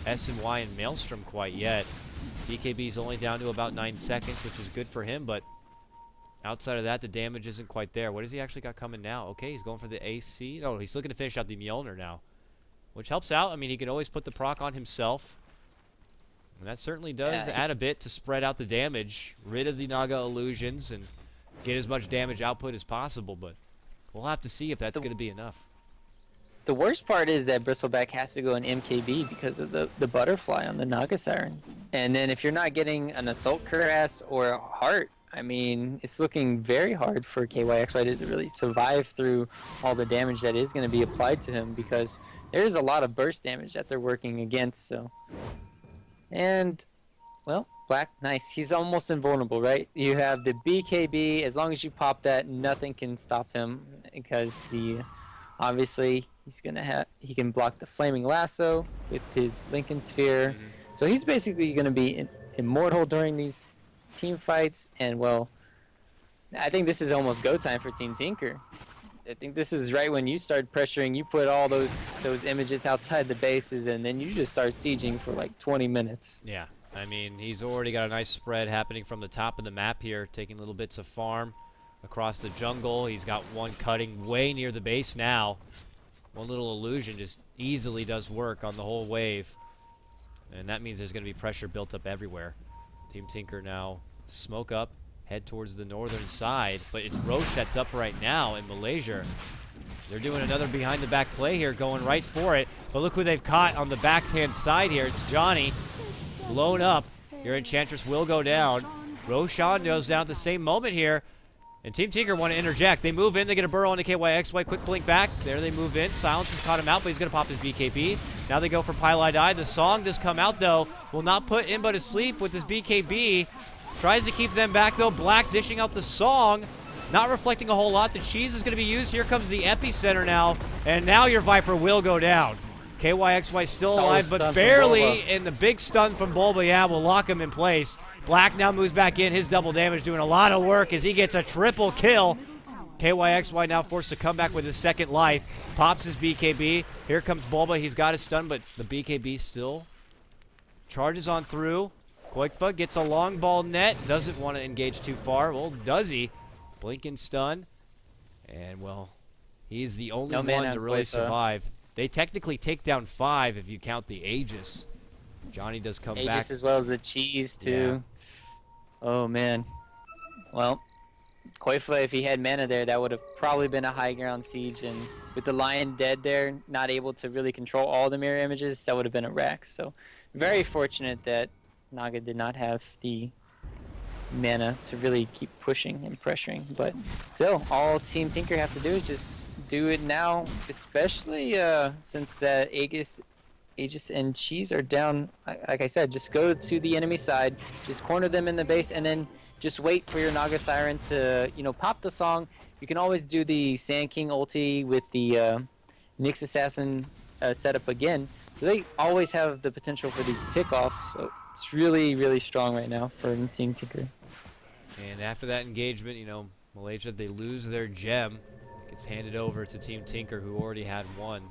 S&Y and Maelstrom quite yet. BKB's only down to about 9 seconds, which is good for him, but outside of that, the damage isn't quite there. What has he actually got coming now? Okay, he's going for the AC. Oh, he's looking to finish out the Mjolnir now, which helps out. I mean, he can always put the proc on himself. And that certainly does add a bit to spread out the damage, rid of the Naga illusions, and get as much damage output as possible, but we'll have to see if that's going to be enough. The worst part is that Bristleback has to go in MKB because of the butterfly on the Naga Siren. And then if you're not getting an Assault Cuirass or a Heart, I mean, it's looking very hard for KYXY to really survive through all the damage that is going to be applied to him, because there is a lot of burst damage that they're working against. So, and, well, Black, nice. He's almost invulnerable, right? You have the BKB. As long as you pop that, nothing can stop him, because obviously he can block the Flaming Lasso with his Lincoln Sphere. So he's basically going to be immortal during these team fights. And, well, I think this is almost go time for Team Tinker. I think this is right when you start pressuring. You put all those images outside the bases, and then you just start sieging for like 20 minutes. Yeah. I mean, he's already got a nice spread happening from the top of the map here, taking little bits of farm across the jungle. He's got one cutting way near the base now. One little illusion just easily does work on the whole wave. And that means there's going to be pressure built up everywhere. Team Tinker now smoke up, head towards the northern side. But it's Roche that's up right now in Malaysia. They're doing another behind-the-back play here, going right for it. But look who they've caught on the backhand side here. It's Johnny. Blown up. Your Enchantress will go down. Roshan goes down at the same moment here. And Team Tinker want to interject. They move in. They get a burrow into KYXY. Quick blink back. There they move in. Silence has caught him out, but he's going to pop his BKB. Now they go for Pylai Die. The song does come out, though. Will not put Imba to sleep with his BKB. Tries to keep them back, though. Black dishing out the song. Not reflecting a whole lot. The cheese is going to be used. Here comes the epicenter now. And now your Viper will go down. KYXY still alive, but barely, and the big stun from Bulba, yeah, will lock him in place. Black now moves back in, his double damage doing a lot of work as he gets a triple kill. KYXY now forced to come back with his second life, pops his BKB. Here comes Bulba, he's got his stun, but the BKB still charges on through. Koikfa gets a long ball net, doesn't want to engage too far. Well, does he? Blink and stun, and well, he's the only one to really survive. They technically take down 5 if you count the Aegis. Johnny does come back. Aegis as well as the cheese, too. Yeah. Oh, man. Well, Koifa, if he had mana there, that would have probably been a high ground siege. And with the Lion dead there, not able to really control all the mirror images, that would have been a wreck. So, very fortunate that Naga did not have the mana to really keep pushing and pressuring. But still, all Team Tinker have to do is just do it now, especially since the Aegis and Cheese are down. Like I said, just go to the enemy side, just corner them in the base, and then just wait for your Naga Siren to, pop the song. You can always do the Sand King ulti with the Nyx Assassin setup again. So they always have the potential for these pickoffs. So it's really, really strong right now for Team Tinker. And after that engagement, Malaysia, they lose their gem. Gets handed over to Team Tinker, who already had one.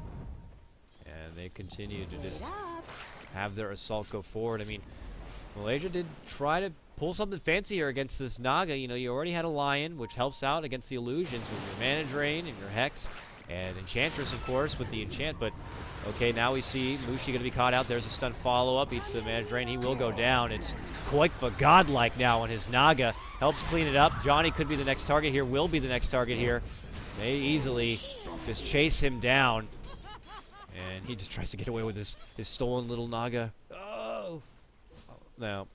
And they continue to just have their assault go forward. I mean, Malaysia did try to pull something fancy here against this Naga. You already had a Lion, which helps out against the illusions with your Mana Drain and your Hex. And Enchantress, of course, with the enchant. But, okay, now we see Mushi going to be caught out. There's a stun follow-up. Eats the Mana Drain. He will go down. It's Koikfa godlike now on his Naga. Helps clean it up. Johnny could be the next target here. Will be the next target here. They easily just chase him down. And he just tries to get away with his stolen little Naga. Oh! Now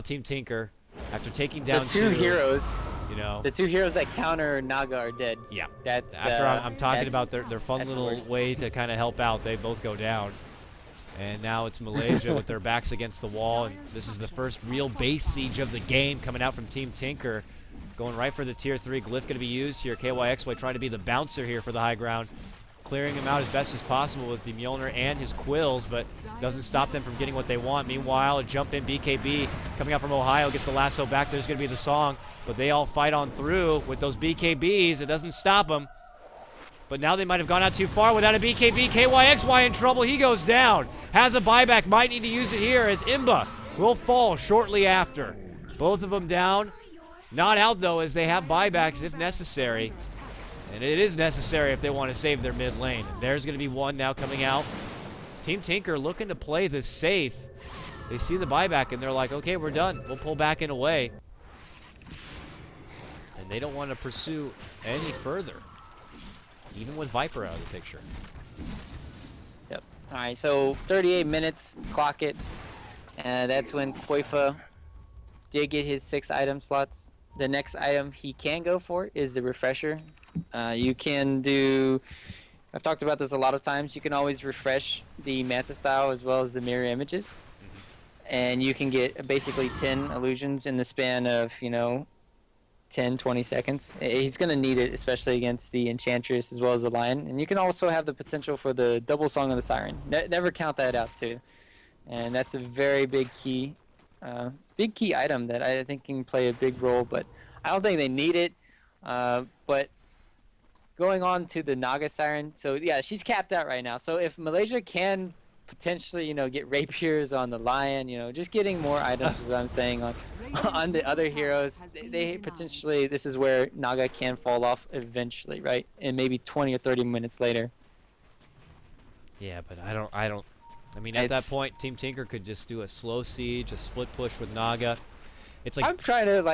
Team Tinker After taking down the two heroes, you know. the two heroes that counter Naga are dead. Yeah. That's After I'm talking about that's- their fun that's the little worst. way to kind of help out, they both go down. And now it's Malaysia with their backs against the wall, and this is the first real base siege of the game coming out from Team Tinker. Going right for the tier 3. Glyph going to be used here. KYXY trying to be the bouncer here for the high ground. Clearing him out as best as possible with the Mjolnir and his quills, but doesn't stop them from getting what they want. Meanwhile, a jump in BKB coming out from Ohio gets the lasso back. There's going to be the song, but they all fight on through with those BKBs. It doesn't stop them. But now they might have gone out too far without a BKB. KYXY in trouble. He goes down. Has a buyback. Might need to use it here as Imba will fall shortly after. Both of them down. Not out, though, as they have buybacks if necessary. And it is necessary if they want to save their mid lane. There's going to be one now coming out. Team Tinker looking to play this safe. They see the buyback, and they're like, okay, we're done. We'll pull back and away. And they don't want to pursue any further, even with Viper out of the picture. Yep. All right, so 38 minutes, clock it. That's when Koifa did get his 6 item slots. The next item he can go for is the refresher. You can do, I've talked about this a lot of times, you can always refresh the Manta style as well as the mirror images. And you can get basically 10 illusions in the span of, 10, 20 seconds. He's going to need it, especially against the Enchantress as well as the Lion. And you can also have the potential for the double Song of the Siren. Never count that out, too. And that's a very big key item that I think can play a big role, but I don't think they need it. But going on to the Naga Siren, so yeah, she's capped out right now. So if Malaysia can potentially, get rapiers on the Lion, just getting more items is what I'm saying on the other heroes. They potentially, this is where Naga can fall off eventually, right? And maybe 20 or 30 minutes later. Yeah, but I mean, at that point, Team Tinker could just do a slow siege, a split push with Naga. It's like I'm trying to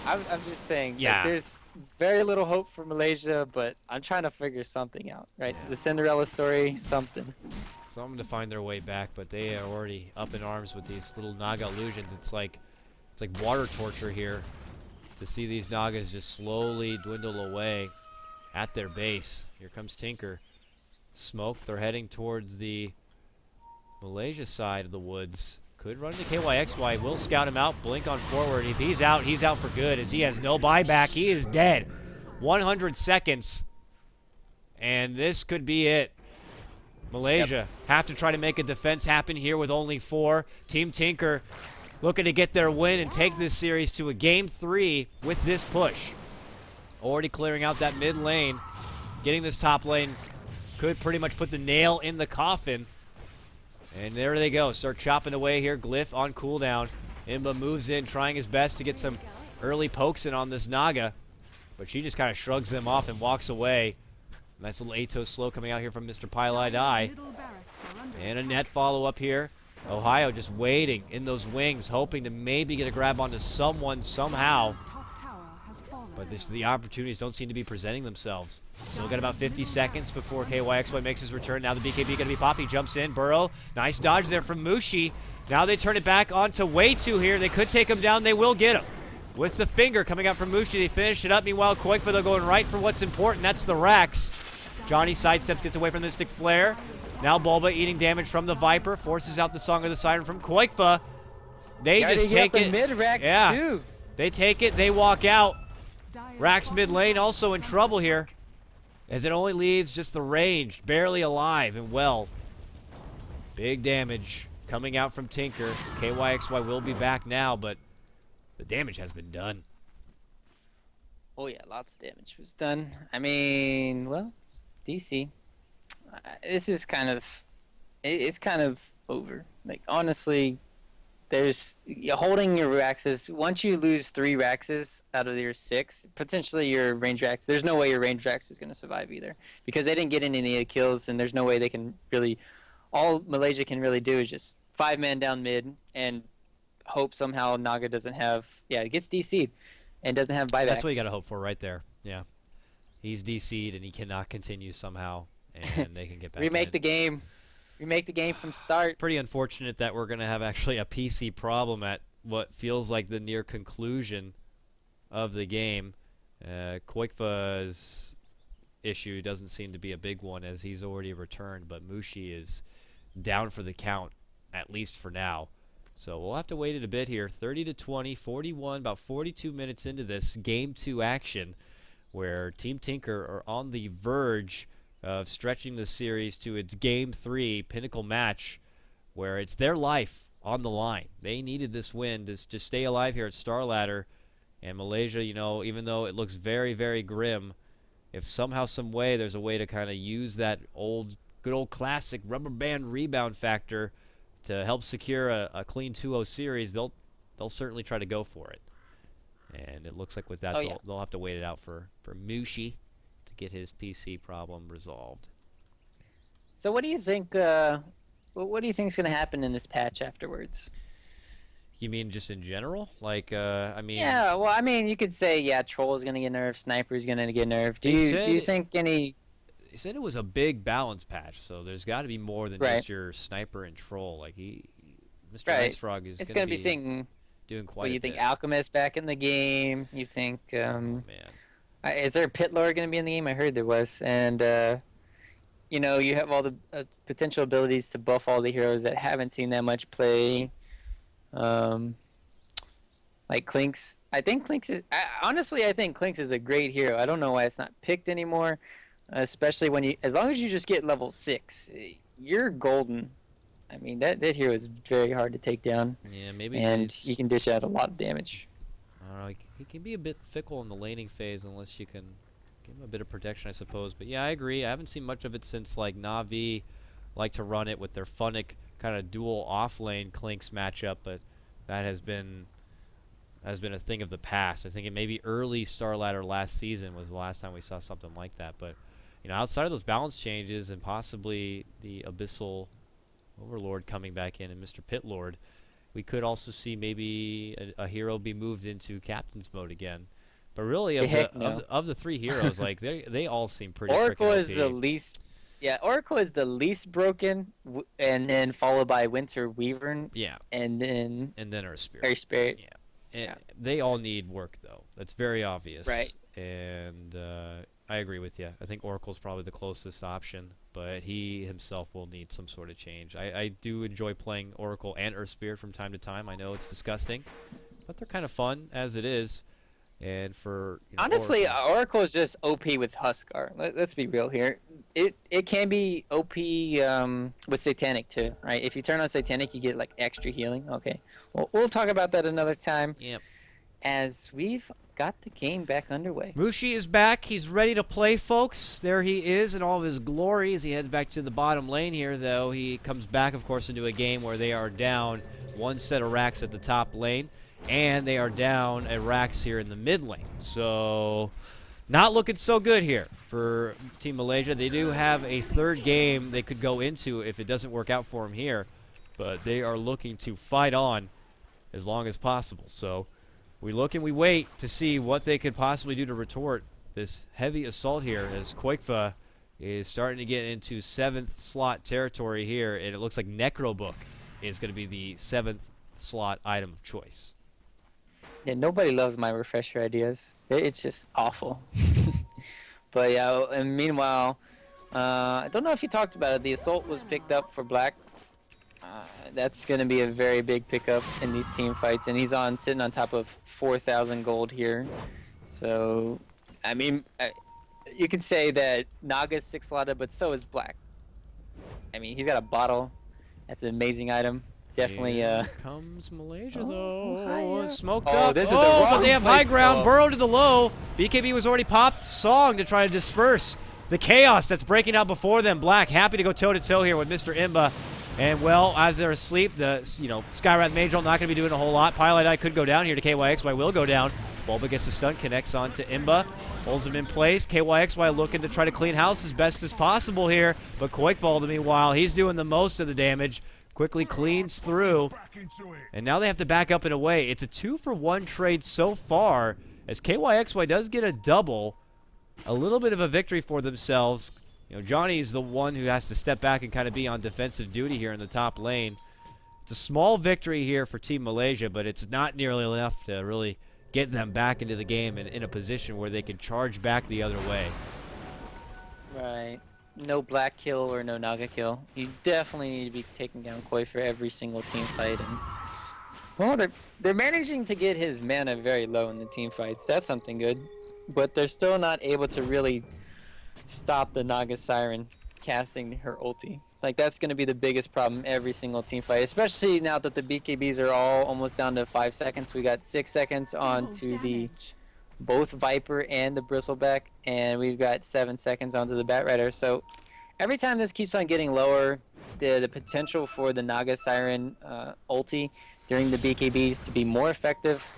I'm just saying. Yeah. There's very little hope for Malaysia, but I'm trying to figure something out, right? Yeah. The Cinderella story, something. something to find their way back, but they are already up in arms with these little Naga illusions. It's like water torture here to see these Nagas just slowly dwindle away at their base. Here comes Tinker. Smoke, they're heading towards the Malaysia side of the woods. Could run into KYXY, will scout him out, blink on forward. If he's out for good, as he has no buyback. He is dead. 100 seconds, and this could be it. Malaysia have to try to make a defense happen here with only 4. Team Tinker looking to get their win and take this series to a game 3 with this push. Already clearing out that mid lane. Getting this top lane could pretty much put the nail in the coffin. And there they go. Start chopping away here. Glyph on cooldown. Imba moves in, trying his best to get some early pokes in on this Naga. But she just kind of shrugs them off and walks away. Nice little Atos slow coming out here from Mr. Pylai Die. And a net follow-up here. Ohio just waiting in those wings, hoping to maybe get a grab onto someone somehow. But the opportunities don't seem to be presenting themselves. Still got about 50 seconds before KYXY makes his return. Now the BKB going to be Poppy. Jumps in. Burrow. Nice dodge there from Mushi. Now they turn it back onto Way2 here. They could take him down. They will get him. With the finger coming out from Mushi, they finish it up. Meanwhile, Koikfa, they're going right for what's important. That's the Rax. Johnny sidesteps, gets away from the Mystic Flare. Now Bulba eating damage from the Viper. Forces out the Song of the Siren from Koikfa. They just take it. Mid-Rax too. They take it. They walk out. Rax mid lane also in trouble here, as it only leaves just the ranged, barely alive and well. Big damage coming out from Tinker. KYXY will be back now, but the damage has been done. Oh yeah, lots of damage was done. I mean, well, DC. This is kind of, it's kind of over. Like honestly, holding your Raxes. Once you lose 3 Raxes out of your 6, potentially your range Rax. There's no way your range Rax is going to survive either, because they didn't get any of the kills, and there's no way they can really. All Malaysia can really do is just 5-man down mid and hope somehow Naga doesn't have. Yeah, it gets DC'd and doesn't have buyback. That's what you got to hope for right there. Yeah, he's DC'd and he cannot continue somehow, and they can get back. Remake the game from start. Pretty unfortunate that we're going to have actually a PC problem at what feels like the near conclusion of the game. KotLGuy's issue doesn't seem to be a big one as he's already returned, but Mushi is down for the count, at least for now. So we'll have to wait it a bit here. 30-20, 41, about 42 minutes into this Game 2 action, where Team Tinker are on the verge of stretching the series to its Game 3 pinnacle match, where it's their life on the line. They needed this win to stay alive here at Starladder. And Malaysia, you know, even though it looks very, very grim, if somehow, some way, there's a way to kind of use that good old classic rubber band rebound factor to help secure a clean 2-0 series, they'll certainly try to go for it. And it looks like with that, they'll have to wait it out for Mushi to get his PC problem resolved. So what do you think? What do you think is going to happen in this patch afterwards? You mean just in general? Like, I mean... Yeah, well, I mean, you could say, yeah, Troll is going to get nerfed, Sniper is going to get nerfed. Do you think any... They said it was a big balance patch, so there's got to be more than just your Sniper and Troll. Like, Mr. Ice Frog is going to be seeing doing quite a bit. You think Alchemist back in the game? You think... man. Is there a Pit Lord going to be in the game? I heard there was. And, you know, you have all the potential abilities to buff all the heroes that haven't seen that much play. Like Clinks. I think Clinks is... honestly, I think Clinks is a great hero. I don't know why it's not picked anymore. Especially when as long as you just get level 6, you're golden. I mean, that hero is very hard to take down. Yeah, maybe. And he can dish out a lot of damage. I don't know. He can be a bit fickle in the laning phase unless you can give him a bit of protection, I suppose. But yeah, I agree. I haven't seen much of it since like Na'Vi like to run it with their Funnick kind of dual off-lane Clinks matchup, but that has been a thing of the past. I think it maybe early Starladder last season was the last time we saw something like that. But you know, outside of those balance changes and possibly the Abyssal Overlord coming back in and Mr. Pit Lord, we could also see maybe a hero be moved into Captain's mode again. But really, of the three heroes, like they all seem pretty. Oracle is OP. the least. Yeah, Oracle is the least broken, and then followed by Winter Weaver. Yeah. And then Earth Spirit. Earth Spirit. Yeah. And they all need work though. That's very obvious. Right. And I agree with you. I think Oracle's probably the closest option, but he himself will need some sort of change. I do enjoy playing Oracle and Earth Spirit from time to time. I know it's disgusting, but they're kind of fun as it is. And for honestly, Oracle is just OP with Huskar. Let's be real here. It can be OP with Satanic too, right? If you turn on Satanic, you get like extra healing. Okay, well, we'll talk about that another time. Yep. As we've got the game back underway. Mushi is back. He's ready to play, folks. There he is in all of his glory as he heads back to the bottom lane here, though. He comes back, of course, into a game where they are down one set of racks at the top lane, and they are down a racks here in the mid lane. So not looking so good here for Team Malaysia. They do have a third game they could go into if it doesn't work out for them here, but they are looking to fight on as long as possible. So we look and we wait to see what they could possibly do to retort this heavy assault here as KotLGuy is starting to get into 7th slot territory here, and it looks like Necrobook is going to be the 7th slot item of choice. Yeah, nobody loves my refresher ideas. It's just awful. But yeah, and meanwhile, I don't know if you talked about it. The assault was picked up for Black. That's going to be a very big pickup in these team fights, and he's sitting on top of 4,000 gold here. So, I mean, you could say that Naga's 6 slotted, but so is Black. I mean, he's got a bottle. That's an amazing item. Definitely. Here comes Malaysia though. Smoked up. This is the wrong but they have high place. ground. Burrow to the low. BKB was already popped. Song to try to disperse the chaos that's breaking out before them. Black happy to go toe to toe here with Mr. Imba. And well, as they're asleep, the Skywrath Major not going to be doing a whole lot. Pilot Eye could go down here to KYXY. Will go down. Bulba gets the stun, connects on to Imba, holds him in place. KYXY looking to try to clean house as best as possible here, but KotLGuy, meanwhile, he's doing the most of the damage. Quickly cleans through, and now they have to back up and away. It's a 2-for-1 trade so far, as KYXY does get a double, a little bit of a victory for themselves. Johnny's the one who has to step back and kind of be on defensive duty here in the top lane. It's a small victory here for Team Malaysia, but it's not nearly enough to really get them back into the game and in a position where they can charge back the other way. Right. No black kill or no Naga kill. You definitely need to be taking down Koi for every single team fight. And well, they're managing to get his mana very low in the team fights. That's something good. But they're still not able to really stop the Naga Siren casting her ulti. Like, that's going to be the biggest problem every single team fight, especially now that the BKBs are all almost down to 5 seconds. We got 6 seconds onto the both Viper and the Bristleback, and we've got 7 seconds onto the Batrider. So every time this keeps on getting lower, the potential for the Naga Siren ulti during the BKBs to be more effective,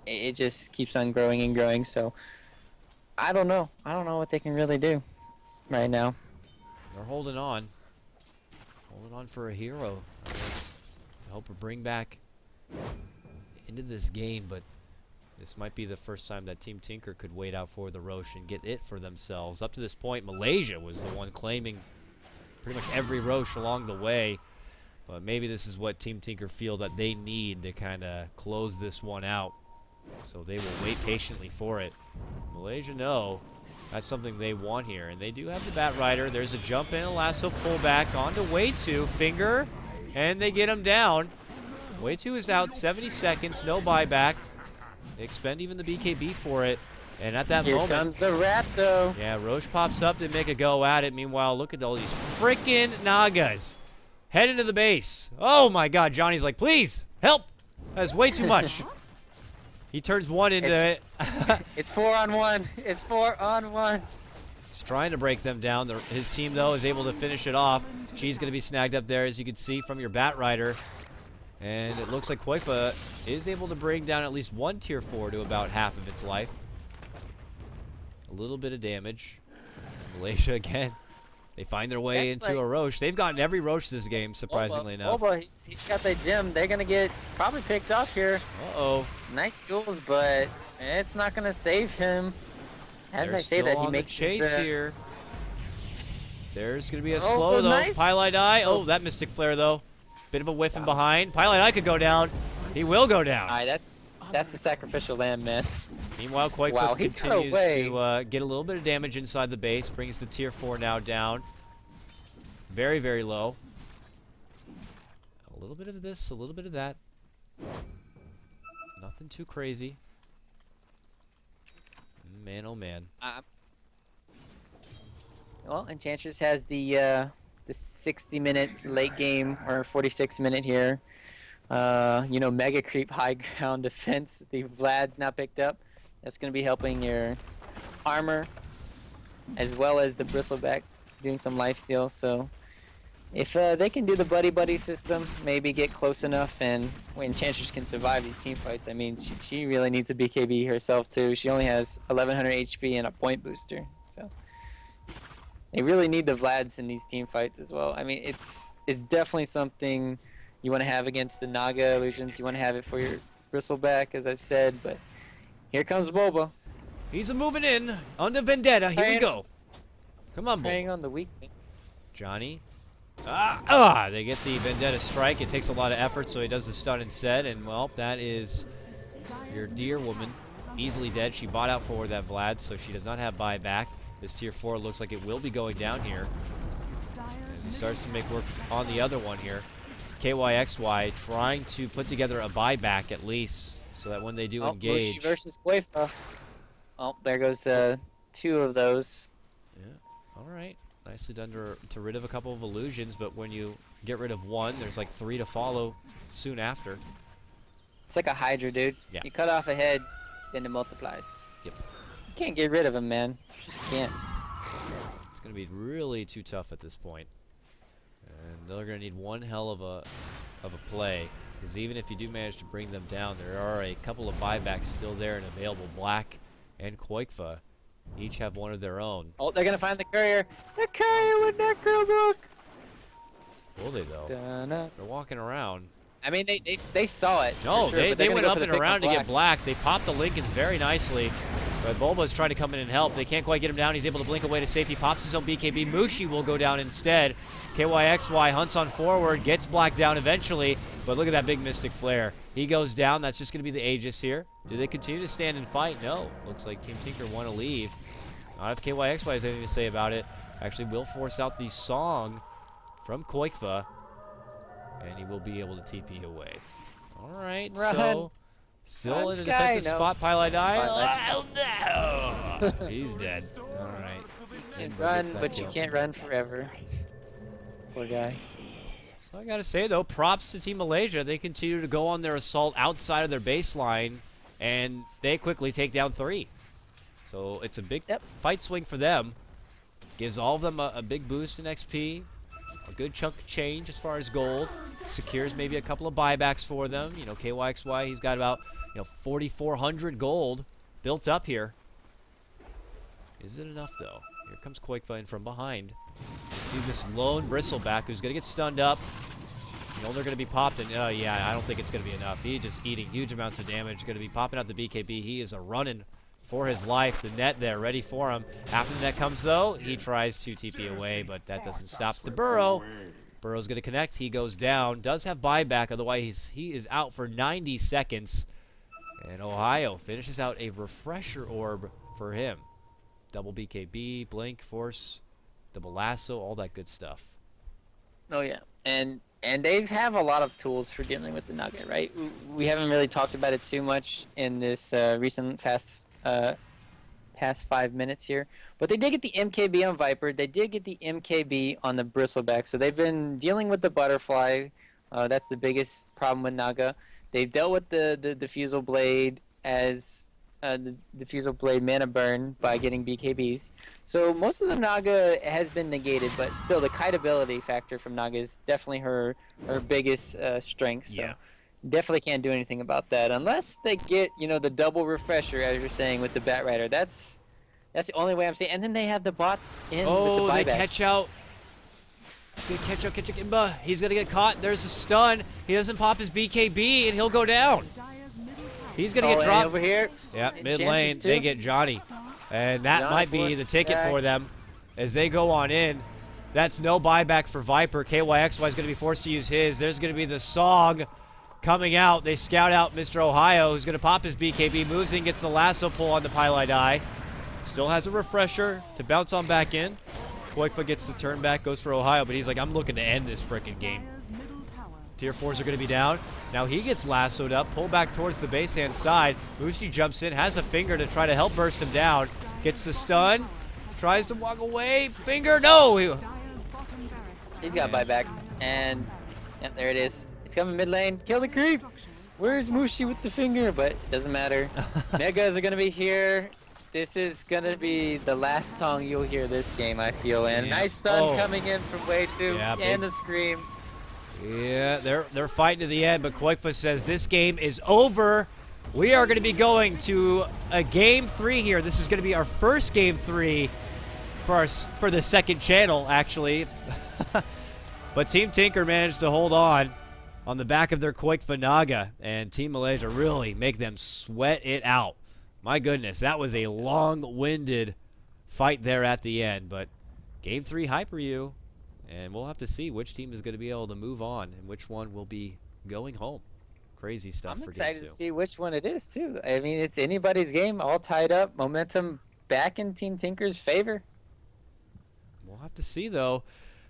it just keeps on growing and growing. So I don't know. I don't know what they can really do right now. They're holding on. Holding on for a hero, I guess, to help her bring back into this game, but this might be the first time that Team Tinker could wait out for the Roche and get it for themselves. Up to this point, Malaysia was the one claiming pretty much every Roche along the way, but maybe this is what Team Tinker feel that they need to kind of close this one out, so they will wait patiently for it. Malaysia know that's something they want here, and they do have the Batrider. There's a jump in, a lasso pullback onto Way2, finger, and they get him down. Way2 is out, 70 seconds, no buyback. They expend even the BKB for it, and at that moment... Here comes the rat, though. Yeah, Roche pops up, they make a go at it. Meanwhile, look at all these freaking Nagas. Head into the base. Oh my god, Johnny's like, please, help! That's way too much. He turns one into it. It's 4-on-1. It's 4-on-1. He's trying to break them down. His team, though, is able to finish it off. She's going to be snagged up there, as you can see from your Batrider. And it looks like KotLGuy is able to bring down at least one tier 4 to about half of its life. A little bit of damage. Malaysia again. They find their way into a Roche. They've gotten every Roche this game, surprisingly enough. He's got the gem. They're going to get probably picked off here. Uh-oh. Nice heals, but it's not going to save him. As I say that, he makes the chase here. There's going to be a slow, though. Nice. KotLGuy. Oh, that Mystic Flare, though. Bit of a whiff in behind. KotLGuy could go down. He will go down. All right, that's the sacrificial lamb, man. Meanwhile, KotLGuy continues to get a little bit of damage inside the base. Brings the tier 4 now down. Very, very low. A little bit of this, a little bit of that. Nothing too crazy. Man, oh man. Well, Enchantress has the 60-minute late game, or 46-minute here. You know, mega creep high ground defense. The Vlad's now picked up. That's going to be helping your armor, as well as the Bristleback doing some lifesteal. So if they can do the buddy system, maybe get close enough, and Enchantress can survive these team fights. I mean, she really needs a BKB herself too. She only has 1100 HP and a point booster. So they really need the Vlads in these team fights as well. I mean, it's definitely something you want to have against the Naga illusions. You want to have it for your Bristleback, as I've said, but here comes Boba. He's moving in on the Vendetta. Here we go. Come on, Boba. Preying on the weak. Johnny. They get the Vendetta strike. It takes a lot of effort, so he does the stun instead, and, well, that is your dear woman. Easily dead. She bought out for that Vlad, so she does not have buyback. This tier 4 looks like it will be going down here. As he starts to make work on the other one here. XII trying to put together a buyback at least, so that when they do engage. Bushi versus Guifa. Oh, there goes 2 of those. Yeah, alright. Nicely done to rid of a couple of illusions, but when you get rid of one, there's like 3 to follow soon after. It's like a Hydra, dude. Yeah. You cut off a head, then it multiplies. Yep. You can't get rid of him, man. You just can't. It's going to be really too tough at this point. And they're going to need one hell of a play, because even if you do manage to bring them down, there are a couple of buybacks still there and available. Black and KotLGuy each have one of their own. Oh, they're going to find the courier. The courier with Necrobook. Will they, though? They're walking around. I mean, they saw it. No, sure, they went up and to around to get Black. They popped the Lincolns very nicely. But Bulba's trying to come in and help. They can't quite get him down. He's able to blink away to safety. Pops his own BKB. Mushi will go down instead. KYXY hunts on forward. Gets blacked down eventually. But look at that big Mystic Flare. He goes down. That's just going to be the Aegis here. Do they continue to stand and fight? No. Looks like Team Tinker want to leave. Not if KYXY has anything to say about it. Actually will force out the song from KotLGuy. And he will be able to TP away. All right. Run. So still in a defensive spot. Pylai. Oh, no. He's dead. All right. You can run, but you can't run forever. Poor guy. So I got to say, though, props to Team Malaysia. They continue to go on their assault outside of their baseline, and they quickly take down 3. So it's a big fight swing for them. Gives all of them a big boost in XP. A good chunk of change as far as gold. Secures maybe a couple of buybacks for them. You know, KYXY, he's got about 4,400 gold built up here. Is it enough, though? Here comes KotLGuy in from behind. You see this lone bristleback who's going to get stunned up. You know they're going to be popped, and yeah, I don't think it's going to be enough. He's just eating huge amounts of damage. Going to be popping out the BKB. He is running for his life. The net there, ready for him. After the net comes, though, he tries to TP away, but that doesn't stop the Burrow. Burrow's going to connect. He goes down. Does have buyback, otherwise he is out for 90 seconds. And Ohio finishes out a refresher orb for him. Double BKB, blink, force, double lasso, all that good stuff. Oh yeah, and they have a lot of tools for dealing with the Nugget, right? We haven't really talked about it too much in this recent past 5 minutes here, but they did get the MKB on Viper. They did get the MKB on the Bristleback, so they've been dealing with the Butterfly. That's the biggest problem with Naga. They've dealt with the Diffusal Blade as the Diffusal Blade mana burn by getting BKBs. So most of the Naga has been negated, but still the kite ability factor from Naga is definitely her biggest strength. So Yeah. definitely can't do anything about that unless they get the double refresher, as you're saying, with the Bat Rider. That's the only way I'm saying. And then they have the bots in with the buyback. They catch out. He's gonna catch out Imba. He's gonna get caught. There's a stun. He doesn't pop his BKB and he'll go down. He's gonna get dropped over here. Yeah, mid lane. They get Johnny, and that might be the ticket for them as they go on in. That's no buyback for Viper. KYXY is gonna be forced to use his. There's gonna be the song coming out. They scout out Mr. Ohio, who's gonna pop his BKB, moves in, gets the lasso pull on the Pylai. Still has a refresher to bounce on back in. KotLGuy gets the turn back, goes for Ohio, but he's like, I'm looking to end this freaking game. Tier 4s are going to be down. Now he gets lassoed up, pulled back towards the base hand side. Mushi jumps in, has a finger to try to help burst him down. Gets the stun, tries to walk away. Finger, no! He's got buyback, and yep, there it is. He's coming mid lane. Kill the creep! Where's Mushi with the finger? But it doesn't matter. Megas are going to be here. This is going to be the last song you'll hear this game, I feel. And nice stun coming in from Way 2 and the scream. Yeah, they're fighting to the end, but KotLGuy says this game is over. We are going to be going to a game 3 here. This is going to be our first game 3 for the second channel, actually. But Team Tinker managed to hold on the back of their KotLGuy Naga, and Team Malaysia really make them sweat it out. My goodness, that was a long-winded fight there at the end, but game 3 Hyper U. And we'll have to see which team is going to be able to move on and which one will be going home. Crazy stuff for game 2. I'm excited to see which one it is, too. I mean, it's anybody's game, all tied up. Momentum back in Team Tinker's favor. We'll have to see, though.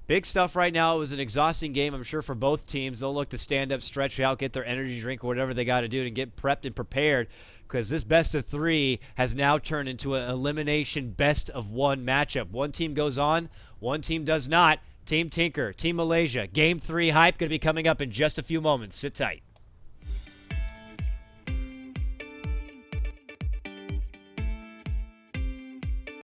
Big stuff right now. It was an exhausting game, I'm sure, for both teams. They'll look to stand up, stretch out, get their energy drink, or whatever they got to do to get prepped and prepared, because this best of 3 has now turned into an elimination best of 1 matchup. One team goes on, one team does not. Team Tinker, Team Malaysia, Game 3 hype going to be coming up in just a few moments. Sit tight.